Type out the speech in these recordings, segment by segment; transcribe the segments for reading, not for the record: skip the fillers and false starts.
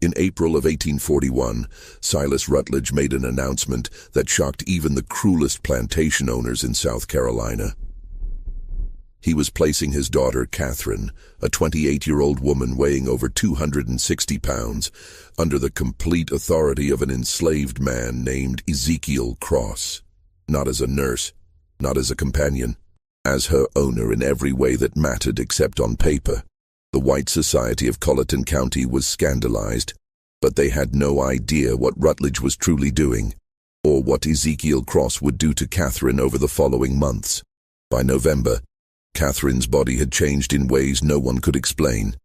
In April of 1841, Silas Rutledge made an announcement that shocked even the cruelest plantation owners in South Carolina. He was placing his daughter, Catherine, a 28-year-old woman weighing over 260 pounds, under the complete authority of an enslaved man named Ezekiel Cross. Not as a nurse, not as a companion, as her owner in every way that mattered except on paper. The white society of Colleton County was scandalized, but they had no idea what Rutledge was truly doing, or what Ezekiel Cross would do to Catherine over the following months. By November, Catherine's body had changed in ways no one could explain.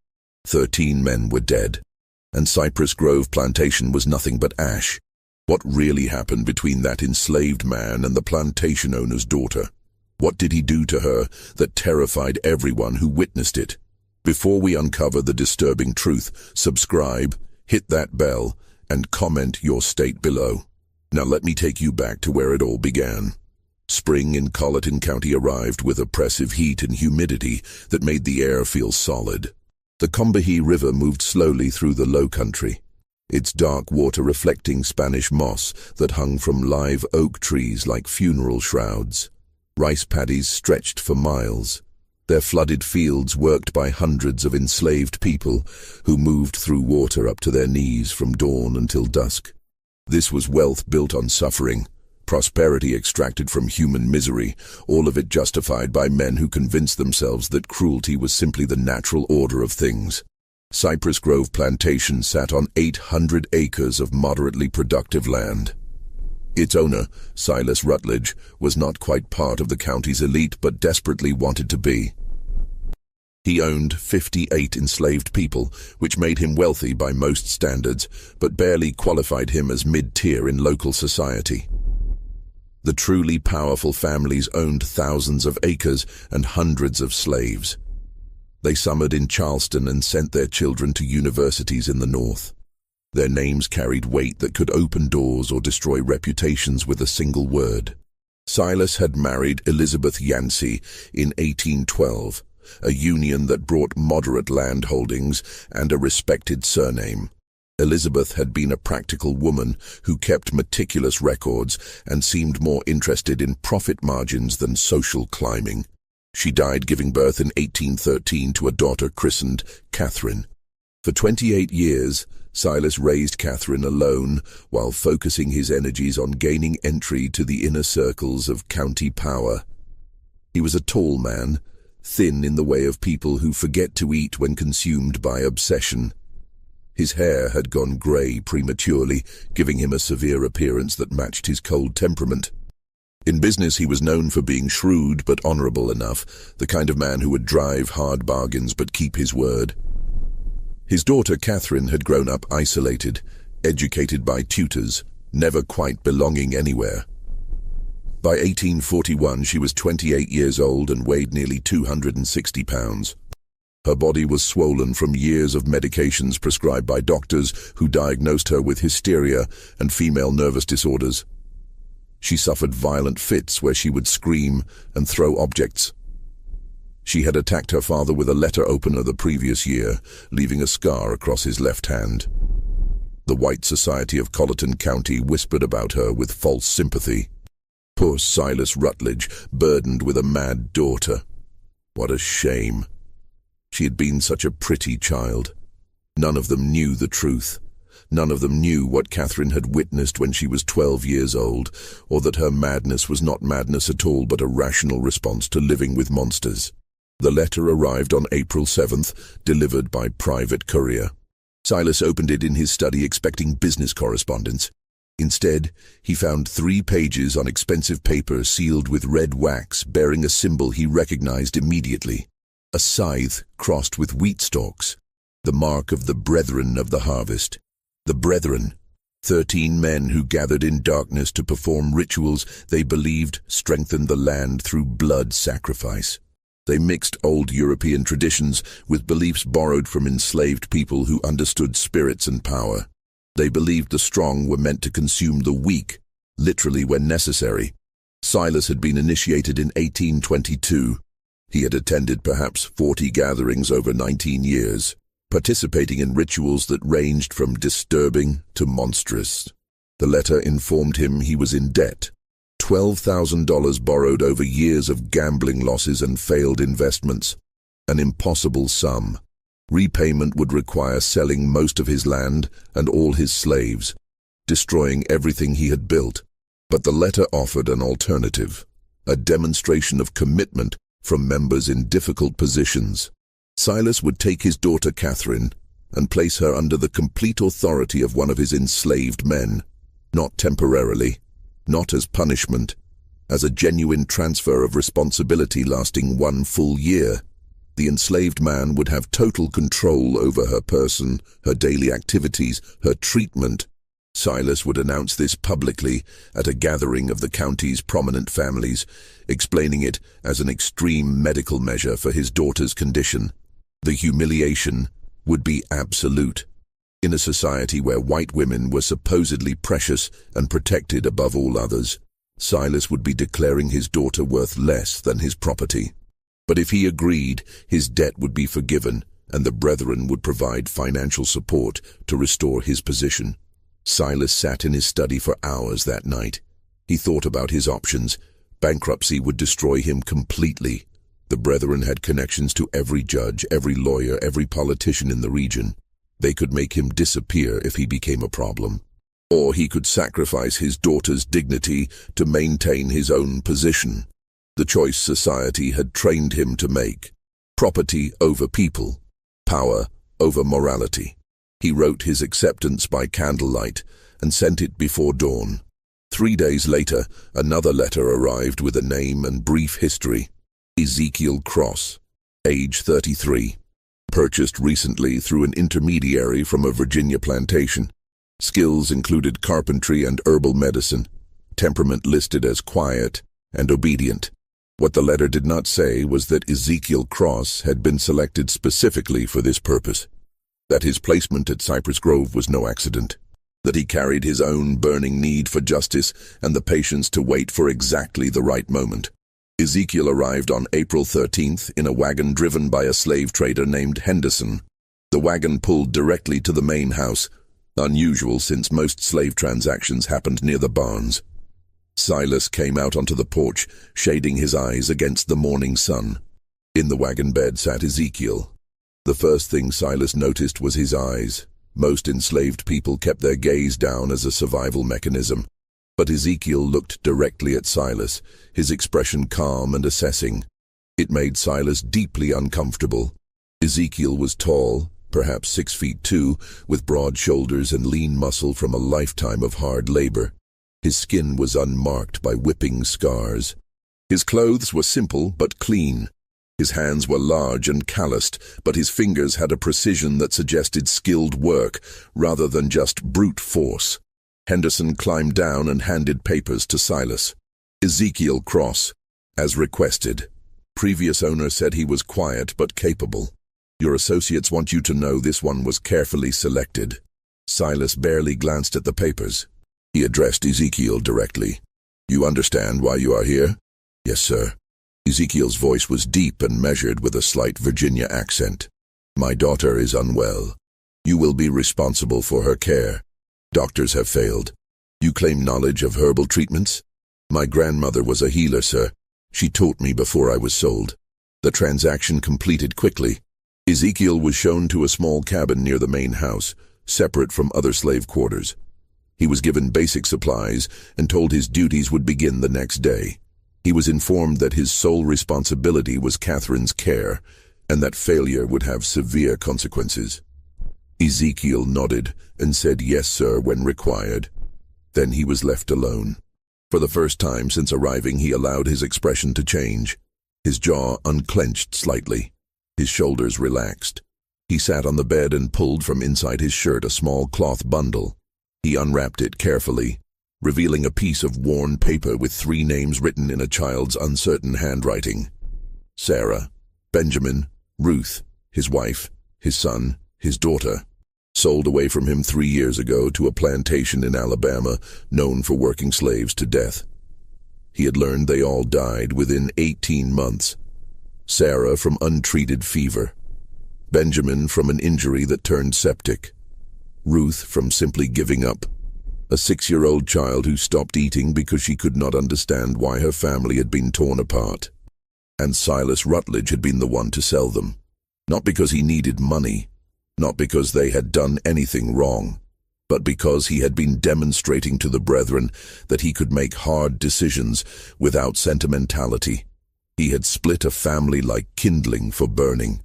13 men were dead, and Cypress Grove Plantation was nothing but ash. What really happened between that enslaved man and the plantation owner's daughter? What did he do to her that terrified everyone who witnessed it? Before we uncover the disturbing truth, subscribe, hit that bell, and comment your state below. Now let me take you back to where it all began. Spring in Colleton County arrived with oppressive heat and humidity that made the air feel solid. The Combahee River moved slowly through the low country, its dark water reflecting Spanish moss that hung from live oak trees like funeral shrouds. Rice paddies stretched for miles, their flooded fields worked by hundreds of enslaved people who moved through water up to their knees from dawn until dusk. This was wealth built on suffering, prosperity extracted from human misery, all of it justified by men who convinced themselves that cruelty was simply the natural order of things. Cypress Grove Plantation sat on 800 acres of moderately productive land. Its owner, Silas Rutledge, was not quite part of the county's elite but desperately wanted to be. He owned 58 enslaved people, which made him wealthy by most standards, but barely qualified him as mid-tier in local society. The truly powerful families owned thousands of acres and hundreds of slaves. They summered in Charleston and sent their children to universities in the North. Their names carried weight that could open doors or destroy reputations with a single word. Silas had married Elizabeth Yancey in 1812, a union that brought moderate land holdings and a respected surname. Elizabeth had been a practical woman who kept meticulous records and seemed more interested in profit margins than social climbing. She died giving birth in 1813 to a daughter christened Catherine. For 28 years, Silas raised Catherine alone while focusing his energies on gaining entry to the inner circles of county power. He was a tall man, thin in the way of people who forget to eat when consumed by obsession. His hair had gone grey prematurely, giving him a severe appearance that matched his cold temperament. In business, he was known for being shrewd but honorable enough, the kind of man who would drive hard bargains but keep his word. His daughter Catherine had grown up isolated, educated by tutors, never quite belonging anywhere. By 1841, she was 28 years old and weighed nearly 260 pounds. Her body was swollen from years of medications prescribed by doctors who diagnosed her with hysteria and female nervous disorders. She suffered violent fits where she would scream and throw objects. She had attacked her father with a letter opener the previous year, leaving a scar across his left hand. The white society of Colleton County whispered about her with false sympathy. Poor Silas Rutledge, burdened with a mad daughter. What a shame. She had been such a pretty child. None of them knew the truth. None of them knew what Catherine had witnessed when she was 12 years old, or that her madness was not madness at all but a rational response to living with monsters. The letter arrived on April 7th, delivered by private courier. Silas opened it in his study expecting business correspondence. Instead, he found 3 pages on expensive paper sealed with red wax bearing a symbol he recognized immediately. A scythe crossed with wheat stalks, the mark of the brethren of the harvest. The brethren, 13 men who gathered in darkness to perform rituals they believed strengthened the land through blood sacrifice. They mixed old European traditions with beliefs borrowed from enslaved people who understood spirits and power. They believed the strong were meant to consume the weak, literally when necessary. Silas had been initiated in 1822. He had attended perhaps 40 gatherings over 19 years. participating in rituals that ranged from disturbing to monstrous. The letter informed him he was in debt. $12,000 borrowed over years of gambling losses and failed investments. An impossible sum. Repayment would require selling most of his land and all his slaves, destroying everything he had built. But the letter offered an alternative, a demonstration of commitment from members in difficult positions. Silas would take his daughter Catherine and place her under the complete authority of one of his enslaved men, not temporarily, not as punishment, as a genuine transfer of responsibility lasting 1 full year. The enslaved man would have total control over her person, her daily activities, her treatment. Silas would announce this publicly at a gathering of the county's prominent families, explaining it as an extreme medical measure for his daughter's condition. The humiliation would be absolute. In a society where white women were supposedly precious and protected above all others, Silas would be declaring his daughter worth less than his property. But if he agreed, his debt would be forgiven, and the brethren would provide financial support to restore his position. Silas sat in his study for hours that night. He thought about his options. Bankruptcy would destroy him completely. The brethren had connections to every judge, every lawyer, every politician in the region. They could make him disappear if he became a problem. Or he could sacrifice his daughter's dignity to maintain his own position. The choice society had trained him to make. Property over people. Power over morality. He wrote his acceptance by candlelight and sent it before dawn. 3 days later, another letter arrived with a name and brief history. Ezekiel Cross, age 33. Purchased recently through an intermediary from a Virginia plantation. Skills included carpentry and herbal medicine. Temperament listed as quiet and obedient. What the letter did not say was that Ezekiel Cross had been selected specifically for this purpose. That his placement at Cypress Grove was no accident. That he carried his own burning need for justice and the patience to wait for exactly the right moment. Ezekiel arrived on April 13th in a wagon driven by a slave trader named Henderson. The wagon pulled directly to the main house, unusual since most slave transactions happened near the barns. Silas came out onto the porch, shading his eyes against the morning sun. In the wagon bed sat Ezekiel. The first thing Silas noticed was his eyes. Most enslaved people kept their gaze down as a survival mechanism. But Ezekiel looked directly at Silas, his expression calm and assessing. It made Silas deeply uncomfortable. Ezekiel was tall, perhaps 6'2", with broad shoulders and lean muscle from a lifetime of hard labor. His skin was unmarked by whipping scars. His clothes were simple but clean. His hands were large and calloused, but his fingers had a precision that suggested skilled work rather than just brute force. Henderson climbed down and handed papers to Silas. Ezekiel Cross, as requested. Previous owner said he was quiet but capable. Your associates want you to know this one was carefully selected. Silas barely glanced at the papers. He addressed Ezekiel directly. You understand why you are here? Yes, sir. Ezekiel's voice was deep and measured with a slight Virginia accent. My daughter is unwell. You will be responsible for her care. Doctors have failed. You claim knowledge of herbal treatments? My grandmother was a healer, sir. She taught me before I was sold. The transaction completed quickly. Ezekiel was shown to a small cabin near the main house, separate from other slave quarters. He was given basic supplies and told his duties would begin the next day. He was informed that his sole responsibility was Catherine's care, and that failure would have severe consequences. Ezekiel nodded and said yes, sir, when required. Then he was left alone. For the first time since arriving, he allowed his expression to change. His jaw unclenched slightly. His shoulders relaxed. He sat on the bed and pulled from inside his shirt a small cloth bundle. He unwrapped it carefully, revealing a piece of worn paper with 3 names written in a child's uncertain handwriting. Sarah, Benjamin, Ruth, his wife, his son, his daughter. Sold away from him 3 years ago to a plantation in Alabama known for working slaves to death. He had learned they all died within 18 months. Sarah from untreated fever. Benjamin from an injury that turned septic. Ruth from simply giving up. A 6-year-old child who stopped eating because she could not understand why her family had been torn apart. And Silas Rutledge had been the one to sell them. Not because he needed money, not because they had done anything wrong, but because he had been demonstrating to the brethren that he could make hard decisions without sentimentality. He had split a family like kindling for burning.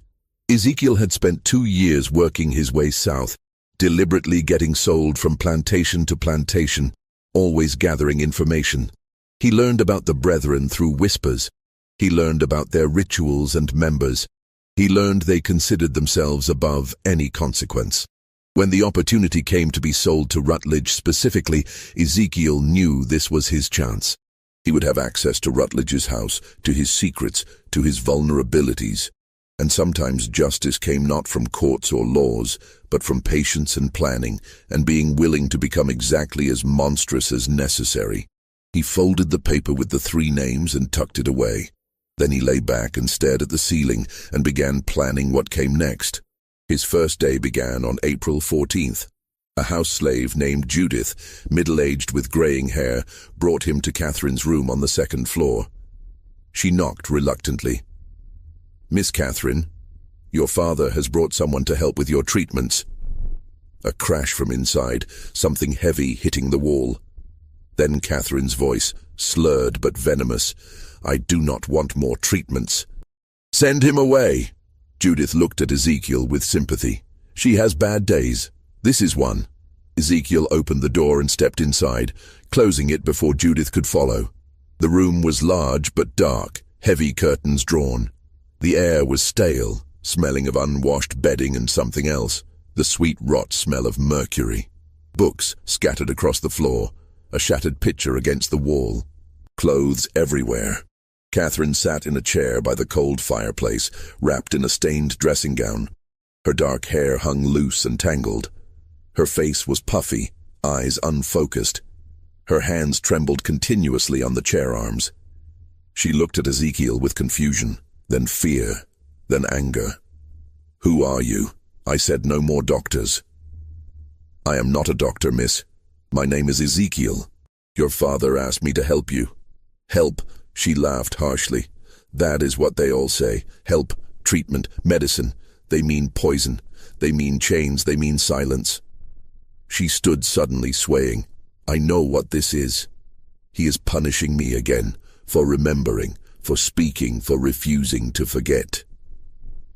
Ezekiel had spent 2 years working his way south, deliberately getting sold from plantation to plantation, always gathering information. He learned about the brethren through whispers. He learned about their rituals and members. He learned they considered themselves above any consequence. When the opportunity came to be sold to Rutledge specifically, Ezekiel knew this was his chance. He would have access to Rutledge's house, to his secrets, to his vulnerabilities. And sometimes justice came not from courts or laws, but from patience and planning, and being willing to become exactly as monstrous as necessary. He folded the paper with the 3 names and tucked it away. Then he lay back and stared at the ceiling and began planning what came next. His first day began on April 14th. A house slave named Judith, middle-aged with graying hair, brought him to Catherine's room on the 2nd floor. She knocked reluctantly. "Miss Catherine, your father has brought someone to help with your treatments." A crash from inside, something heavy hitting the wall. Then Catherine's voice, slurred but venomous. "I do not want more treatments." "Send him away." Judith looked at Ezekiel with sympathy. "She has bad days. This is one." Ezekiel opened the door and stepped inside, closing it before Judith could follow. The room was large but dark, heavy curtains drawn. The air was stale, smelling of unwashed bedding and something else, the sweet rot smell of mercury. Books scattered across the floor, a shattered picture against the wall. Clothes everywhere. Catherine sat in a chair by the cold fireplace, wrapped in a stained dressing gown. Her dark hair hung loose and tangled. Her face was puffy, eyes unfocused. Her hands trembled continuously on the chair arms. She looked at Ezekiel with confusion, then fear, then anger. "Who are you?" I said. "No more doctors." "I am not a doctor, miss. My name is Ezekiel. Your father asked me to help you." "Help?" She laughed harshly. "That is what they all say. Help, treatment, medicine. They mean poison. They mean chains. They mean silence." She stood suddenly, swaying. "I know what this is. He is punishing me again, for remembering, for speaking, for refusing to forget."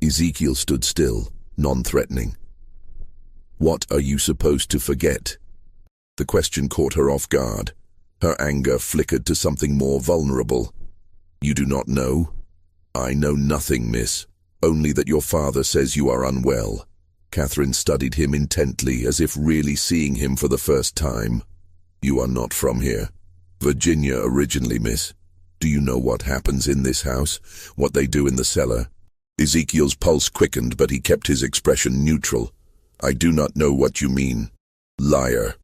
Ezekiel stood still, non-threatening. "What are you supposed to forget?" The question caught her off guard. Her anger flickered to something more vulnerable. "You do not know?" "I know nothing, miss. Only that your father says you are unwell." Catherine studied him intently, as if really seeing him for the first time. "You are not from here." "Virginia originally, miss." "Do you know what happens in this house? What they do in the cellar?" Ezekiel's pulse quickened, but he kept his expression neutral. "I do not know what you mean." "Liar.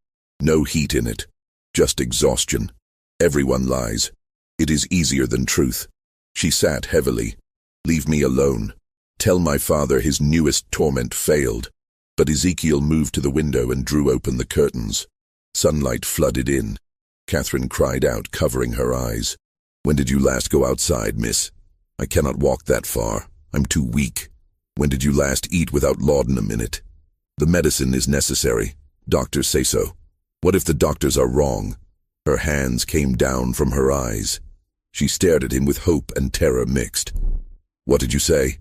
No heat in it. Just exhaustion. Everyone lies. It is easier than truth." She sat heavily. "Leave me alone. Tell my father his newest torment failed." But Ezekiel moved to the window and drew open the curtains. Sunlight flooded in. Catherine cried out, covering her eyes. "When did you last go outside, miss?" "I cannot walk that far. I'm too weak." "When did you last eat without laudanum in it?" "The medicine is necessary. Doctors say so." "What if the doctors are wrong?" Her hands came down from her eyes. She stared at him with hope and terror mixed. "What did you say?"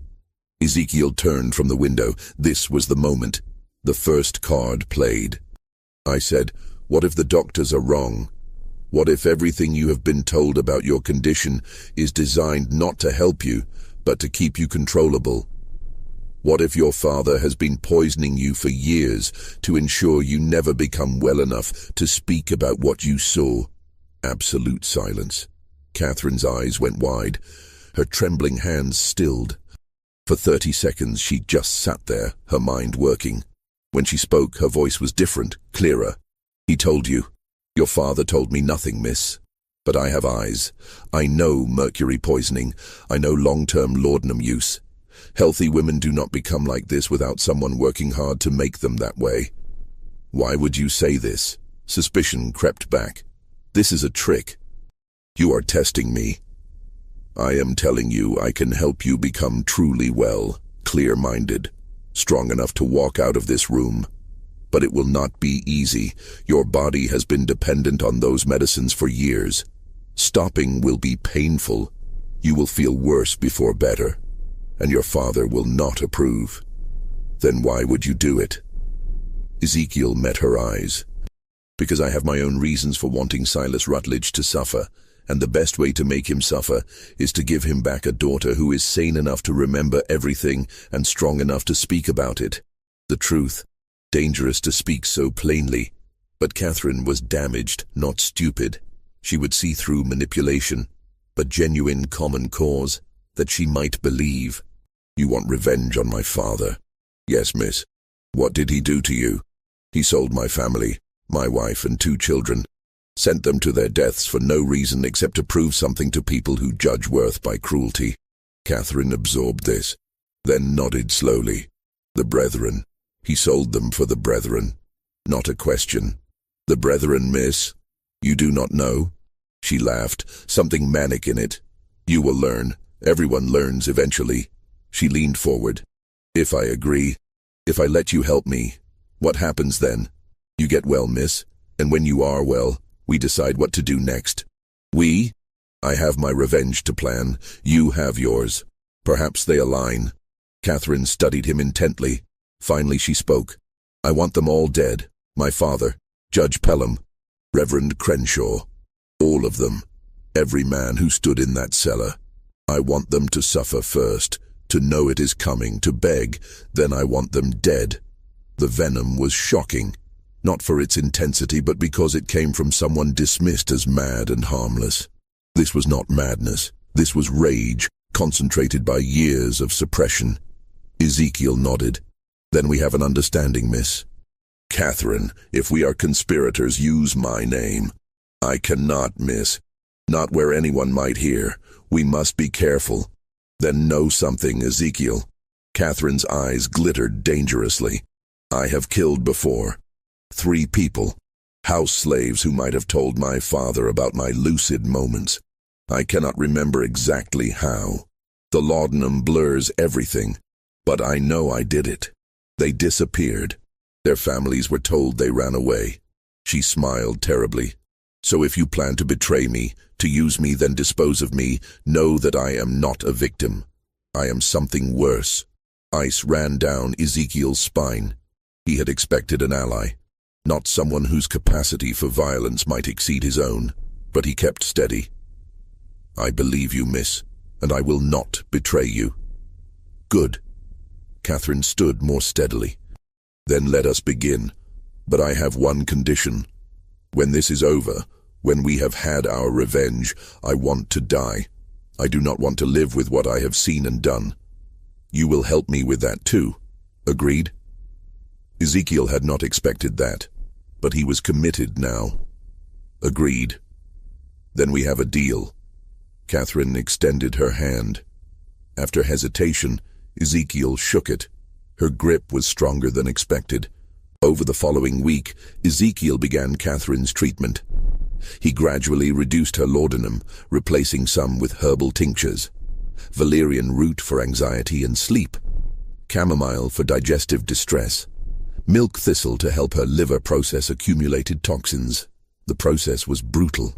Ezekiel turned from the window. This was the moment. The first card played. "I said, what if the doctors are wrong? What if everything you have been told about your condition is designed not to help you, but to keep you controllable? What if your father has been poisoning you for years to ensure you never become well enough to speak about what you saw?" Absolute silence. Catherine's eyes went wide. Her trembling hands stilled. For 30 seconds she just sat there, her mind working. When she spoke, her voice was different, clearer. "He told you." "Your father told me nothing, miss. But I have eyes. I know mercury poisoning. I know long-term laudanum use. Healthy women do not become like this without someone working hard to make them that way. Why would you say this? Suspicion crept back. This is a trick. You are testing me. I am telling you I can help you become truly well, clear-minded, strong enough to walk out of this room. But it will not be easy. Your body has been dependent on those medicines for years. Stopping will be painful. You will feel worse before better, and your father will not approve. Then why would you do it? Ezekiel met her eyes. Because I have my own reasons for wanting Silas Rutledge to suffer, and the best way to make him suffer is to give him back a daughter who is sane enough to remember everything and strong enough to speak about it. The truth. Dangerous to speak so plainly. But Catherine was damaged, not stupid. She would see through manipulation, but genuine common cause that she might believe. You want revenge on my father? Yes, miss. What did he do to you? He sold my family, my wife and 2 children. Sent them to their deaths for no reason except to prove something to people who judge worth by cruelty. Catherine absorbed this, then nodded slowly. The brethren. He sold them for the brethren. Not a question. The brethren, miss? You do not know? She laughed, something manic in it. You will learn. Everyone learns eventually. She leaned forward. If I agree, if I let you help me, what happens then? You get well, miss, and when you are well, we decide what to do next. We? I have my revenge to plan. You have yours. Perhaps they align. Catherine studied him intently. Finally she spoke. I want them all dead. My father, Judge Pelham, Reverend Crenshaw. All of them. Every man who stood in that cellar. I want them to suffer first, to know it is coming, to beg. Then I want them dead. The venom was shocking. Not for its intensity, but because it came from someone dismissed as mad and harmless. This was not madness. This was rage, concentrated by years of suppression. Ezekiel nodded. Then we have an understanding, miss. Catherine, if we are conspirators, use my name. I cannot, miss. Not where anyone might hear. We must be careful. Then know something, Ezekiel. Catherine's eyes glittered dangerously. I have killed before. 3 people. House slaves who might have told my father about my lucid moments. I cannot remember exactly how. The laudanum blurs everything. But I know I did it. They disappeared. Their families were told they ran away. She smiled terribly. So if you plan to betray me, to use me then dispose of me, know that I am not a victim. I am something worse. Ice ran down Ezekiel's spine. He had expected an ally, not someone whose capacity for violence might exceed his own, but he kept steady. I believe you, miss, and I will not betray you. Good. Catherine stood more steadily. Then let us begin. But I have one condition. When this is over, when we have had our revenge, I want to die. I do not want to live with what I have seen and done. You will help me with that too. Agreed? Ezekiel had not expected that, but he was committed now. Agreed. Then we have a deal. Catherine extended her hand. After hesitation, Ezekiel shook it. Her grip was stronger than expected. Over the following week, Ezekiel began Catherine's treatment. He gradually reduced her laudanum, replacing some with herbal tinctures. Valerian root for anxiety and sleep. Chamomile for digestive distress. Milk thistle to help her liver process accumulated toxins. The process was brutal.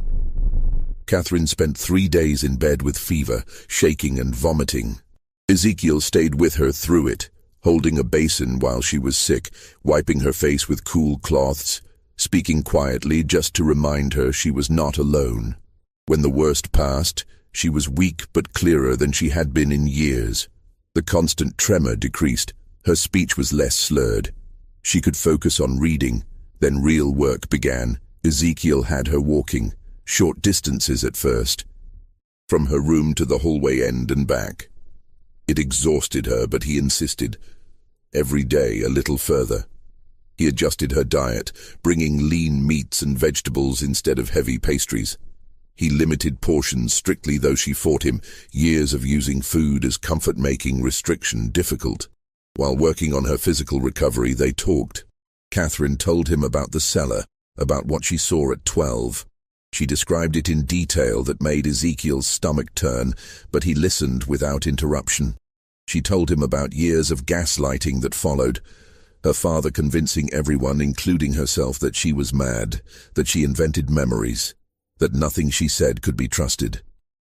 Catherine spent 3 days in bed with fever, shaking and vomiting. Ezekiel stayed with her through it, holding a basin while she was sick, wiping her face with cool cloths, speaking quietly just to remind her she was not alone. When the worst passed, she was weak but clearer than she had been in years. The constant tremor decreased. Her speech was less slurred. She could focus on reading. Then real work began. Ezekiel had her walking, short distances at first, from her room to the hallway end and back. It exhausted her, but he insisted. Every day a little further. He adjusted her diet, bringing lean meats and vegetables instead of heavy pastries. He limited portions strictly, though she fought him, years of using food as comfort-making restriction difficult. While working on her physical recovery, they talked. Catherine told him about the cellar, about what she saw at 12. She described it in detail that made Ezekiel's stomach turn, but he listened without interruption. She told him about years of gaslighting that followed, her father convincing everyone, including herself, that she was mad, that she invented memories, that nothing she said could be trusted.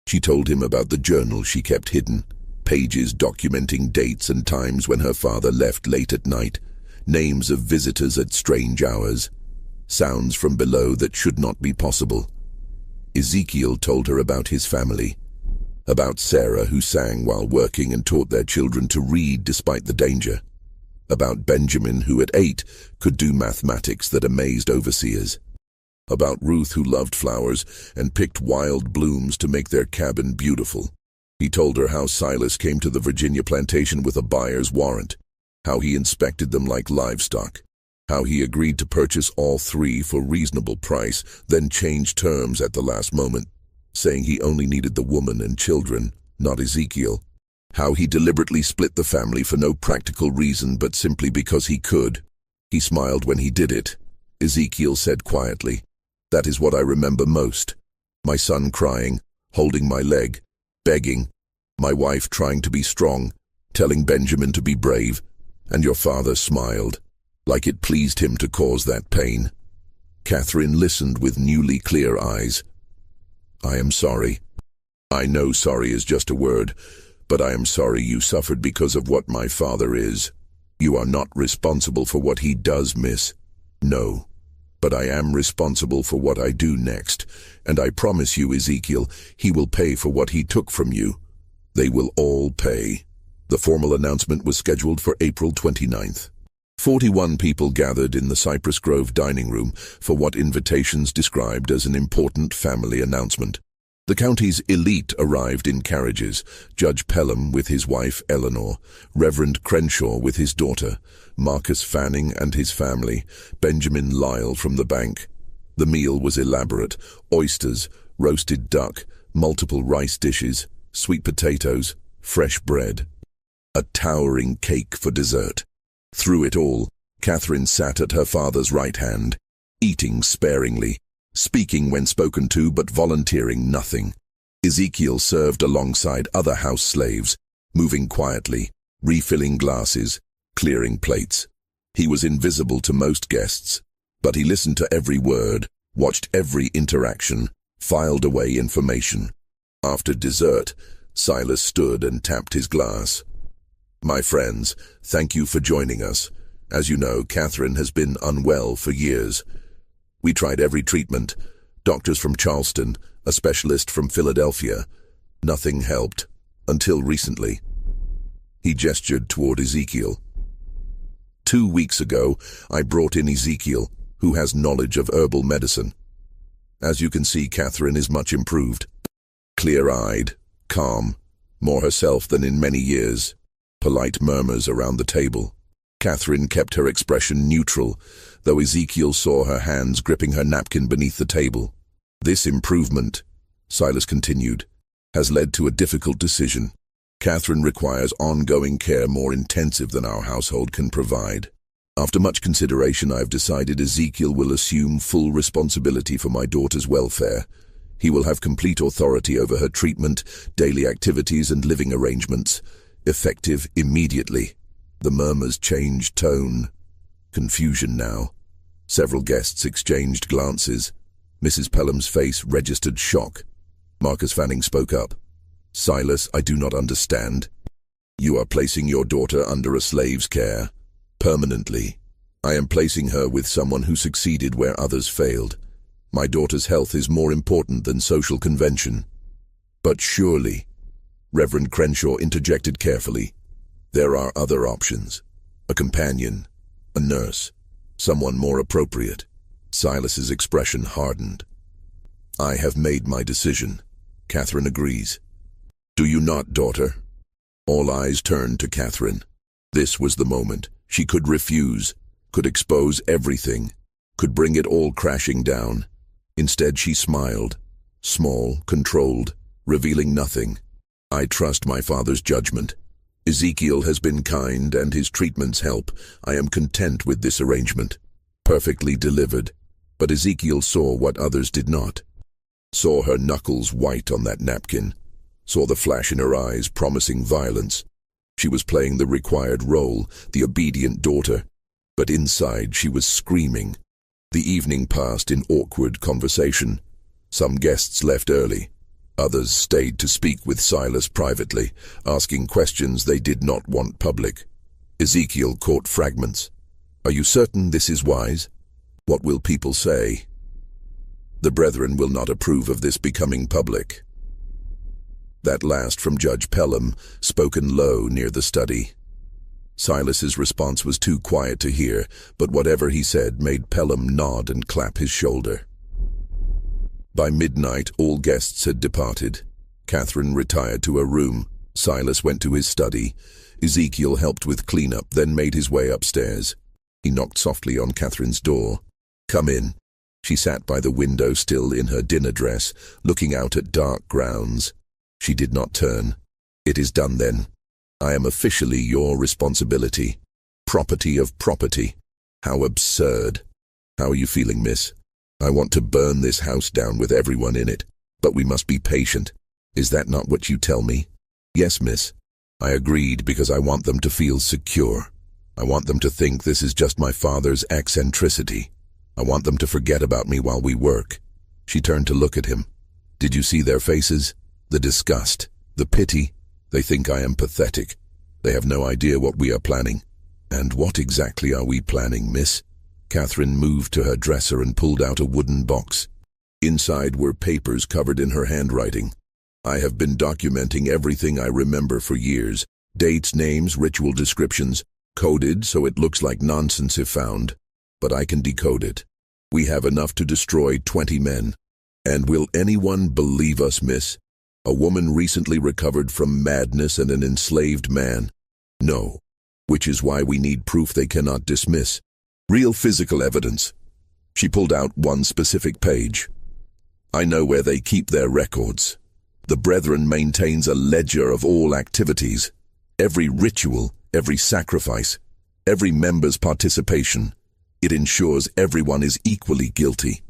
She told him about the journal she kept hidden, pages documenting dates and times when her father left late at night, names of visitors at strange hours, sounds from below that should not be possible. Ezekiel told her about his family, about Sarah, who sang while working and taught their children to read despite the danger, about Benjamin, who at 8 could do mathematics that amazed overseers, about Ruth, who loved flowers and picked wild blooms to make their cabin beautiful. He told her how Silas came to the Virginia plantation with a buyer's warrant, how he inspected them like livestock, how he agreed to purchase all 3 for reasonable price, then changed terms at the last moment, saying he only needed the woman and children, not Ezekiel. How he deliberately split the family for no practical reason but simply because he could. He smiled when he did it. Ezekiel said quietly, "That is what I remember most. My son crying, holding my leg, begging, my wife trying to be strong, telling Benjamin to be brave, and your father smiled, like it pleased him to cause that pain." Catherine listened with newly clear eyes. "I am sorry. I know sorry is just a word, but I am sorry you suffered because of what my father is. You are not responsible for what he does, miss. No. But I am responsible for what I do next, and I promise you, Ezekiel, he will pay for what he took from you. They will all pay." The formal announcement was scheduled for April 29th. 41 people gathered in the Cypress Grove dining room for what invitations described as an important family announcement. The county's elite arrived in carriages, Judge Pelham with his wife Eleanor, Reverend Crenshaw with his daughter, Marcus Fanning and his family, Benjamin Lyle from the bank. The meal was elaborate: oysters, roasted duck, multiple rice dishes, sweet potatoes, fresh bread. A towering cake for dessert. Through it all, Catherine sat at her father's right hand, eating sparingly, speaking when spoken to but volunteering nothing. Ezekiel served alongside other house slaves, moving quietly, refilling glasses, clearing plates. He was invisible to most guests, but he listened to every word, watched every interaction, filed away information. After dessert, Silas stood and tapped his glass. "My friends, thank you for joining us. As you know, Catherine has been unwell for years. We tried every treatment, doctors from Charleston, a specialist from Philadelphia. Nothing helped, until recently." He gestured toward Ezekiel. 2 weeks ago, I brought in Ezekiel, who has knowledge of herbal medicine. As you can see, Catherine is much improved. Clear-eyed, calm, more herself than in many years. Polite murmurs around the table. Catherine kept her expression neutral, though Ezekiel saw her hands gripping her napkin beneath the table. "This improvement," Silas continued, "has led to a difficult decision. Catherine requires ongoing care more intensive than our household can provide. After much consideration, I have decided Ezekiel will assume full responsibility for my daughter's welfare. He will have complete authority over her treatment, daily activities, and living arrangements, effective immediately." The murmurs changed tone. Confusion now. Several guests exchanged glances. Mrs. Pelham's face registered shock. Marcus Fanning spoke up. "Silas, I do not understand. You are placing your daughter under a slave's care, permanently. I am placing her with someone who succeeded where others failed. My daughter's health is more important than social convention." "But surely," Reverend Crenshaw interjected carefully, "there are other options. A companion, a nurse, someone more appropriate." Silas's expression hardened. "I have made my decision." Catherine agrees. "Do you not, daughter?" All eyes turned to Catherine. This was the moment. She could refuse, could expose everything, could bring it all crashing down. Instead, she smiled, small, controlled, revealing nothing. I trust my father's judgment. Ezekiel has been kind and his treatments help. I am content with this arrangement. Perfectly delivered. But Ezekiel saw what others did not. Saw her knuckles white on that napkin. Saw the flash in her eyes promising violence. She was playing the required role, the obedient daughter. But inside she was screaming. The evening passed in awkward conversation. Some guests left early. Others stayed to speak with Silas privately, asking questions they did not want public. Ezekiel caught fragments. "Are you certain this is wise? What will people say? The brethren will not approve of this becoming public." That last from Judge Pelham, spoken low near the study. Silas's response was too quiet to hear, but whatever he said made Pelham nod and clap his shoulder. By midnight, all guests had departed. Catherine retired to her room. Silas went to his study. Ezekiel helped with cleanup, then made his way upstairs. He knocked softly on Catherine's door. "Come in." She sat by the window, still in her dinner dress, looking out at dark grounds. She did not turn. "It is done then. I am officially your responsibility. Property of property. How absurd. How are you feeling, miss? I want to burn this house down with everyone in it, but we must be patient. Is that not what you tell me?" "Yes, miss." I agreed because I want them to feel secure. I want them to think this is just my father's eccentricity. I want them to forget about me while we work. She turned to look at him. Did you see their faces? The disgust, the pity. They think I am pathetic. They have no idea what we are planning. And what exactly are we planning, miss? Catherine moved to her dresser and pulled out a wooden box. Inside were papers covered in her handwriting. I have been documenting everything I remember for years. Dates, names, ritual descriptions, coded so it looks like nonsense if found. But I can decode it. We have enough to destroy 20 men. And will anyone believe us, miss? A woman recently recovered from madness and an enslaved man? No. Which is why we need proof they cannot dismiss. Real physical evidence. She pulled out one specific page. I know where they keep their records. The Brethren maintains a ledger of all activities. Every ritual, every sacrifice, every member's participation. It ensures everyone is equally guilty.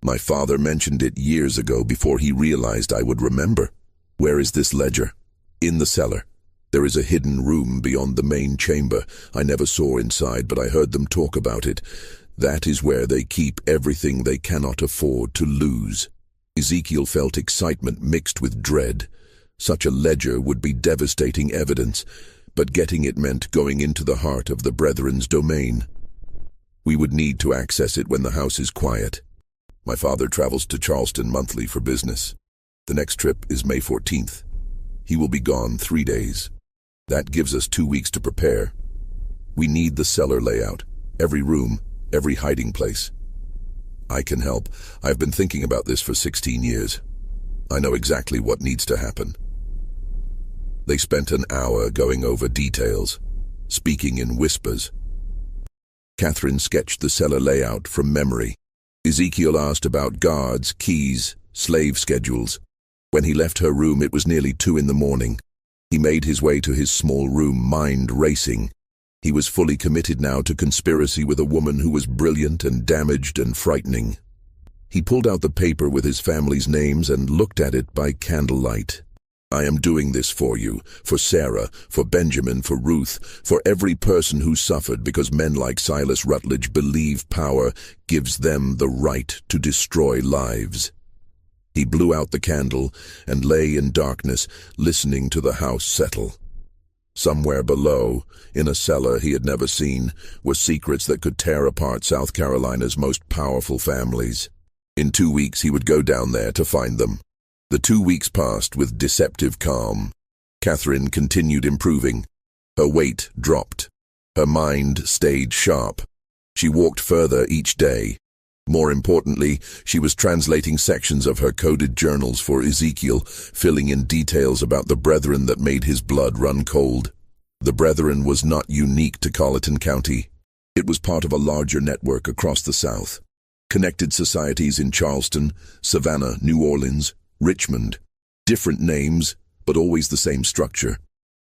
My father mentioned it years ago before he realized I would remember. Where is this ledger? In the cellar. There is a hidden room beyond the main chamber. I never saw inside, but I heard them talk about it. That is where they keep everything they cannot afford to lose. Ezekiel felt excitement mixed with dread. Such a ledger would be devastating evidence, but getting it meant going into the heart of the Brethren's domain. We would need to access it when the house is quiet. My father travels to Charleston monthly for business. The next trip is May 14th. He will be gone 3 days. That gives us 2 weeks to prepare. We need the cellar layout, every room, every hiding place. I can help. I've been thinking about this for 16 years. I know exactly what needs to happen. They spent an hour going over details, speaking in whispers. Catherine sketched the cellar layout from memory. Ezekiel asked about guards, keys, slave schedules. When he left her room, it was nearly 2 in the morning. He made his way to his small room, mind racing. He was fully committed now to conspiracy with a woman who was brilliant and damaged and frightening. He pulled out the paper with his family's names and looked at it by candlelight. I am doing this for you, for Sarah, for Benjamin, for Ruth, for every person who suffered because men like Silas Rutledge believe power gives them the right to destroy lives. He blew out the candle and lay in darkness, listening to the house settle. Somewhere below, in a cellar he had never seen, were secrets that could tear apart South Carolina's most powerful families. In 2 weeks he would go down there to find them. The 2 weeks passed with deceptive calm. Catherine continued improving. Her weight dropped. Her mind stayed sharp. She walked further each day. More importantly, she was translating sections of her coded journals for Ezekiel, filling in details about the Brethren that made his blood run cold. The Brethren was not unique to Colleton County. It was part of a larger network across the South. Connected societies in Charleston, Savannah, New Orleans, Richmond. Different names, but always the same structure.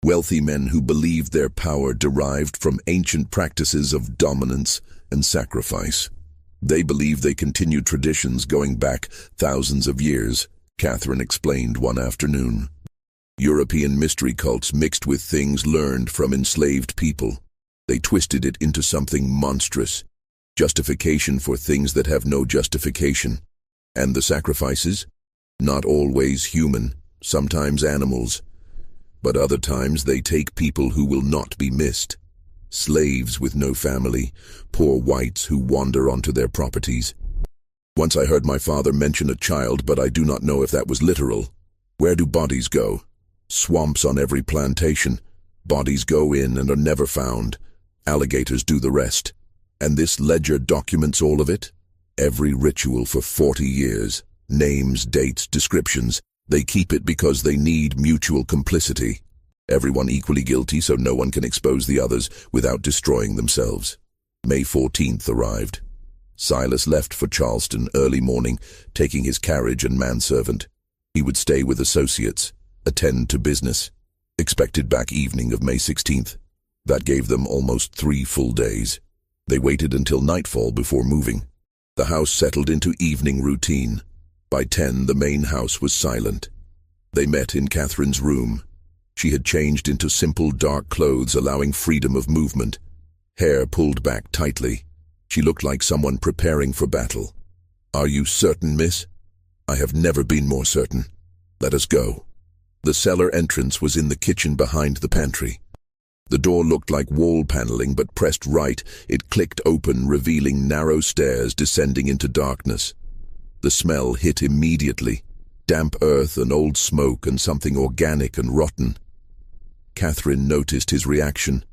Wealthy men who believed their power derived from ancient practices of dominance and sacrifice. They believed they continued traditions going back thousands of years, Catherine explained one afternoon. European mystery cults mixed with things learned from enslaved people. They twisted it into something monstrous. Justification for things that have no justification. And the sacrifices? Not always human, sometimes animals. But other times they take people who will not be missed. Slaves with no family, poor whites who wander onto their properties. Once I heard my father mention a child, but I do not know if that was literal. Where do bodies go? Swamps on every plantation. Bodies go in and are never found. Alligators do the rest. And this ledger documents all of it? Every ritual for 40 years. Names, dates, descriptions. They keep it because they need mutual complicity. Everyone equally guilty so no one can expose the others without destroying themselves. May 14th arrived. Silas left for Charleston early morning, taking his carriage and manservant. He would stay with associates, attend to business. Expected back evening of May 16th. That gave them almost 3 full days. They waited until nightfall before moving. The house settled into evening routine. By 10, the main house was silent. They met in Catherine's room. She had changed into simple dark clothes, allowing freedom of movement. Hair pulled back tightly. She looked like someone preparing for battle. "Are you certain, miss?" "I have never been more certain. Let us go." The cellar entrance was in the kitchen behind the pantry. The door looked like wall paneling, but pressed right, it clicked open, revealing narrow stairs descending into darkness. The smell hit immediately. Damp earth and old smoke and something organic and rotten. Catherine noticed his reaction.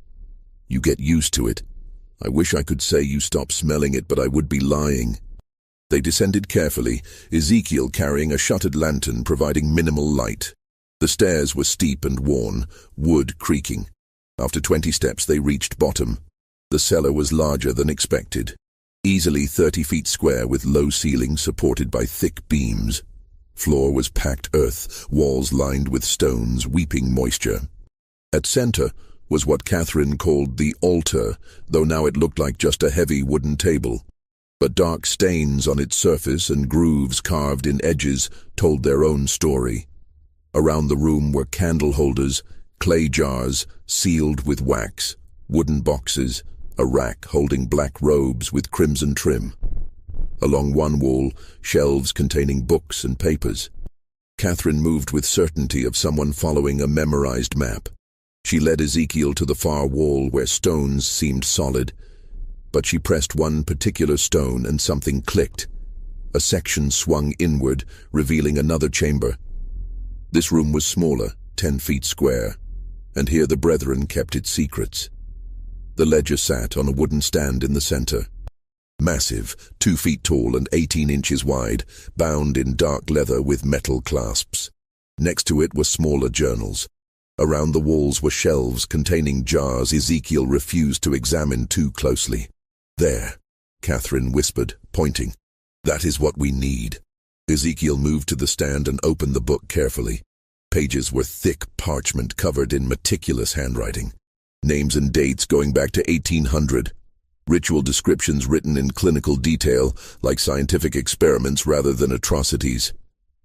"You get used to it. I wish I could say you stop smelling it, but I would be lying." They descended carefully, Ezekiel carrying a shuttered lantern providing minimal light. The stairs were steep and worn, wood creaking. After 20 steps they reached bottom. The cellar was larger than expected. Easily 30 feet square with low ceiling supported by thick beams. Floor was packed earth, walls lined with stones, weeping moisture. At center was what Catherine called the altar, though now it looked like just a heavy wooden table. But dark stains on its surface and grooves carved in edges told their own story. Around the room were candle holders, clay jars sealed with wax, wooden boxes, a rack holding black robes with crimson trim. Along one wall, shelves containing books and papers. Catherine moved with certainty of someone following a memorized map. She led Ezekiel to the far wall where stones seemed solid, but she pressed one particular stone and something clicked. A section swung inward, revealing another chamber. This room was smaller, 10 feet square, and here the brethren kept its secrets. The ledger sat on a wooden stand in the center. Massive, 2 feet tall and 18 inches wide, bound in dark leather with metal clasps. Next to it were smaller journals. Around the walls were shelves containing jars Ezekiel refused to examine too closely. "There," Catherine whispered, pointing. "That is what we need." Ezekiel moved to the stand and opened the book carefully. Pages were thick parchment covered in meticulous handwriting. Names and dates going back to 1800. Ritual descriptions written in clinical detail, like scientific experiments rather than atrocities.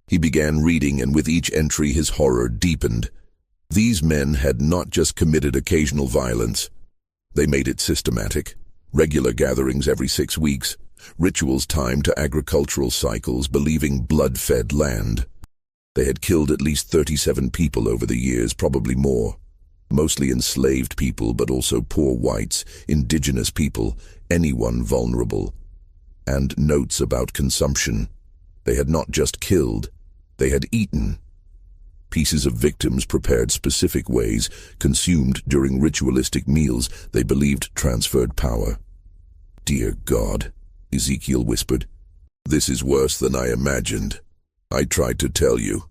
He began reading, and with each entry his horror deepened. These men had not just committed occasional violence. They made it systematic. Regular gatherings every 6 weeks. Rituals timed to agricultural cycles, believing blood-fed land. They had killed at least 37 people over the years, probably more. Mostly enslaved people, but also poor whites, indigenous people, anyone vulnerable. And notes about consumption. They had not just killed, they had eaten. Pieces of victims prepared specific ways, consumed during ritualistic meals they believed transferred power. "Dear God," Ezekiel whispered, "this is worse than I imagined. I tried to tell you."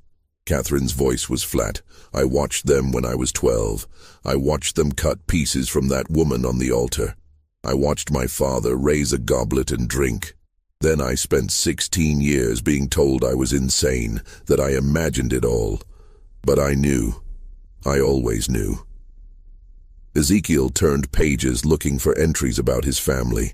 Catherine's voice was flat. "I watched them when I was 12. I watched them cut pieces from that woman on the altar. I watched my father raise a goblet and drink. Then I spent 16 years being told I was insane, that I imagined it all. But I knew. I always knew. Ezekiel turned pages looking for entries about his family.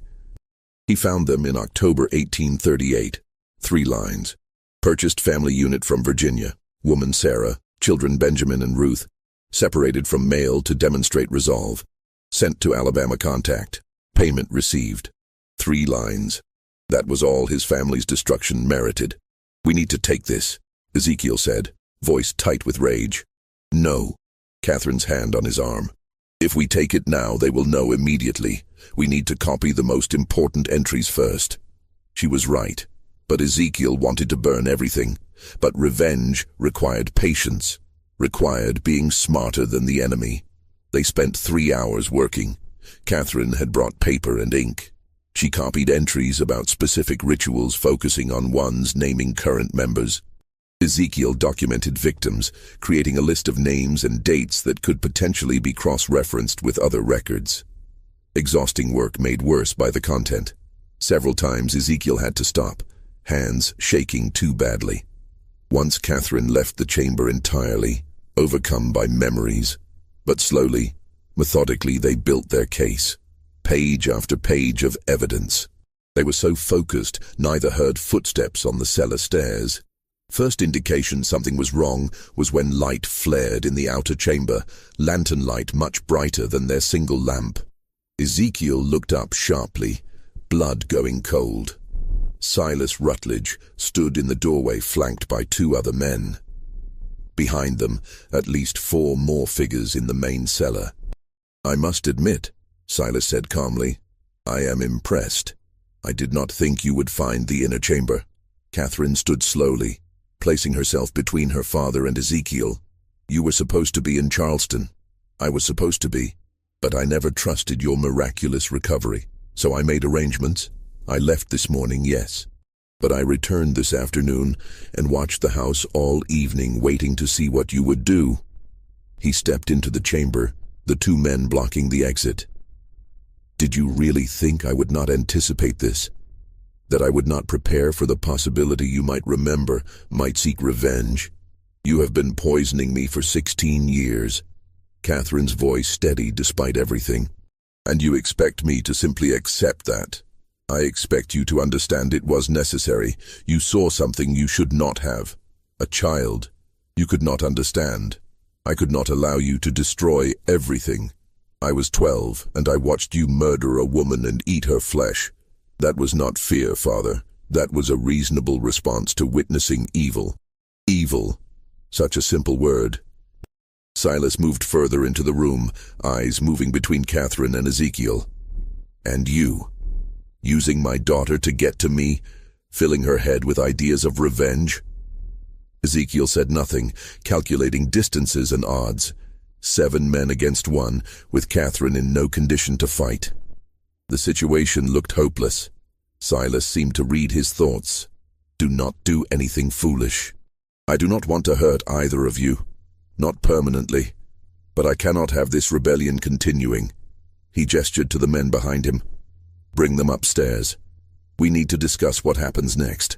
He found them in October 1838. 3 lines. Purchased family unit from Virginia. Woman Sarah. Children Benjamin and Ruth. Separated from male to demonstrate resolve. Sent to Alabama contact. Payment received. 3 lines. That was all his family's destruction merited. We need to take this, Ezekiel said, voice tight with rage. No. Catherine's hand on his arm. If we take it now, they will know immediately. We need to copy the most important entries first. She was right, but Ezekiel wanted to burn everything. But revenge required patience, required being smarter than the enemy. They spent 3 hours working. Catherine had brought paper and ink. She copied entries about specific rituals focusing on ones naming current members. Ezekiel documented victims, creating a list of names and dates that could potentially be cross-referenced with other records. Exhausting work made worse by the content. Several times Ezekiel had to stop, hands shaking too badly. Once Catherine left the chamber entirely, overcome by memories. But slowly, methodically they built their case. Page after page of evidence. They were so focused, neither heard footsteps on the cellar stairs. First indication something was wrong was when light flared in the outer chamber, lantern light much brighter than their single lamp. Ezekiel looked up sharply, blood going cold. Silas Rutledge stood in the doorway flanked by 2 other men. Behind them, at least 4 more figures in the main cellar. I must admit, Silas said calmly, I am impressed. I did not think you would find the inner chamber. Catherine stood slowly, placing herself between her father and Ezekiel. You were supposed to be in Charleston. I was supposed to be, but I never trusted your miraculous recovery. So I made arrangements. I left this morning, yes. But I returned this afternoon and watched the house all evening waiting to see what you would do. He stepped into the chamber, the 2 men blocking the exit. Did you really think I would not anticipate this? That I would not prepare for the possibility you might remember, might seek revenge? You have been poisoning me for 16 years. Catherine's voice steady despite everything. And you expect me to simply accept that? I expect you to understand it was necessary. You saw something you should not have. A child. You could not understand. I could not allow you to destroy everything. I was 12, and I watched you murder a woman and eat her flesh. That was not fear, Father. That was a reasonable response to witnessing evil. Evil. Such a simple word. Silas moved further into the room, eyes moving between Catherine and Ezekiel. And you. Using my daughter to get to me, filling her head with ideas of revenge. Ezekiel said nothing, calculating distances and odds. 7 men against 1, with Catherine in no condition to fight. The situation looked hopeless. Silas seemed to read his thoughts. Do not do anything foolish. I do not want to hurt either of you. Not permanently. But I cannot have this rebellion continuing. He gestured to the men behind him. Bring them upstairs. We need to discuss what happens next.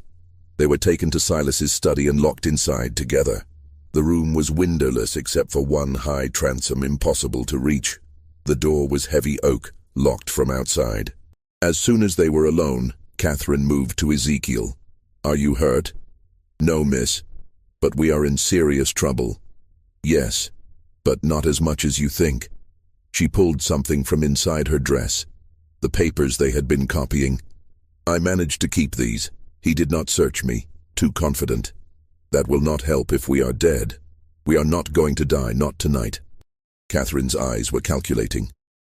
They were taken to Silas's study and locked inside together. The room was windowless except for 1 high transom impossible to reach. The door was heavy oak, locked from outside. As soon as they were alone, Catherine moved to Ezekiel. Are you hurt? No, miss. But we are in serious trouble. Yes, but not as much as you think. She pulled something from inside her dress. The papers they had been copying. I managed to keep these. He did not search me, too confident. That will not help if we are dead. We are not going to die, not tonight. Catherine's eyes were calculating.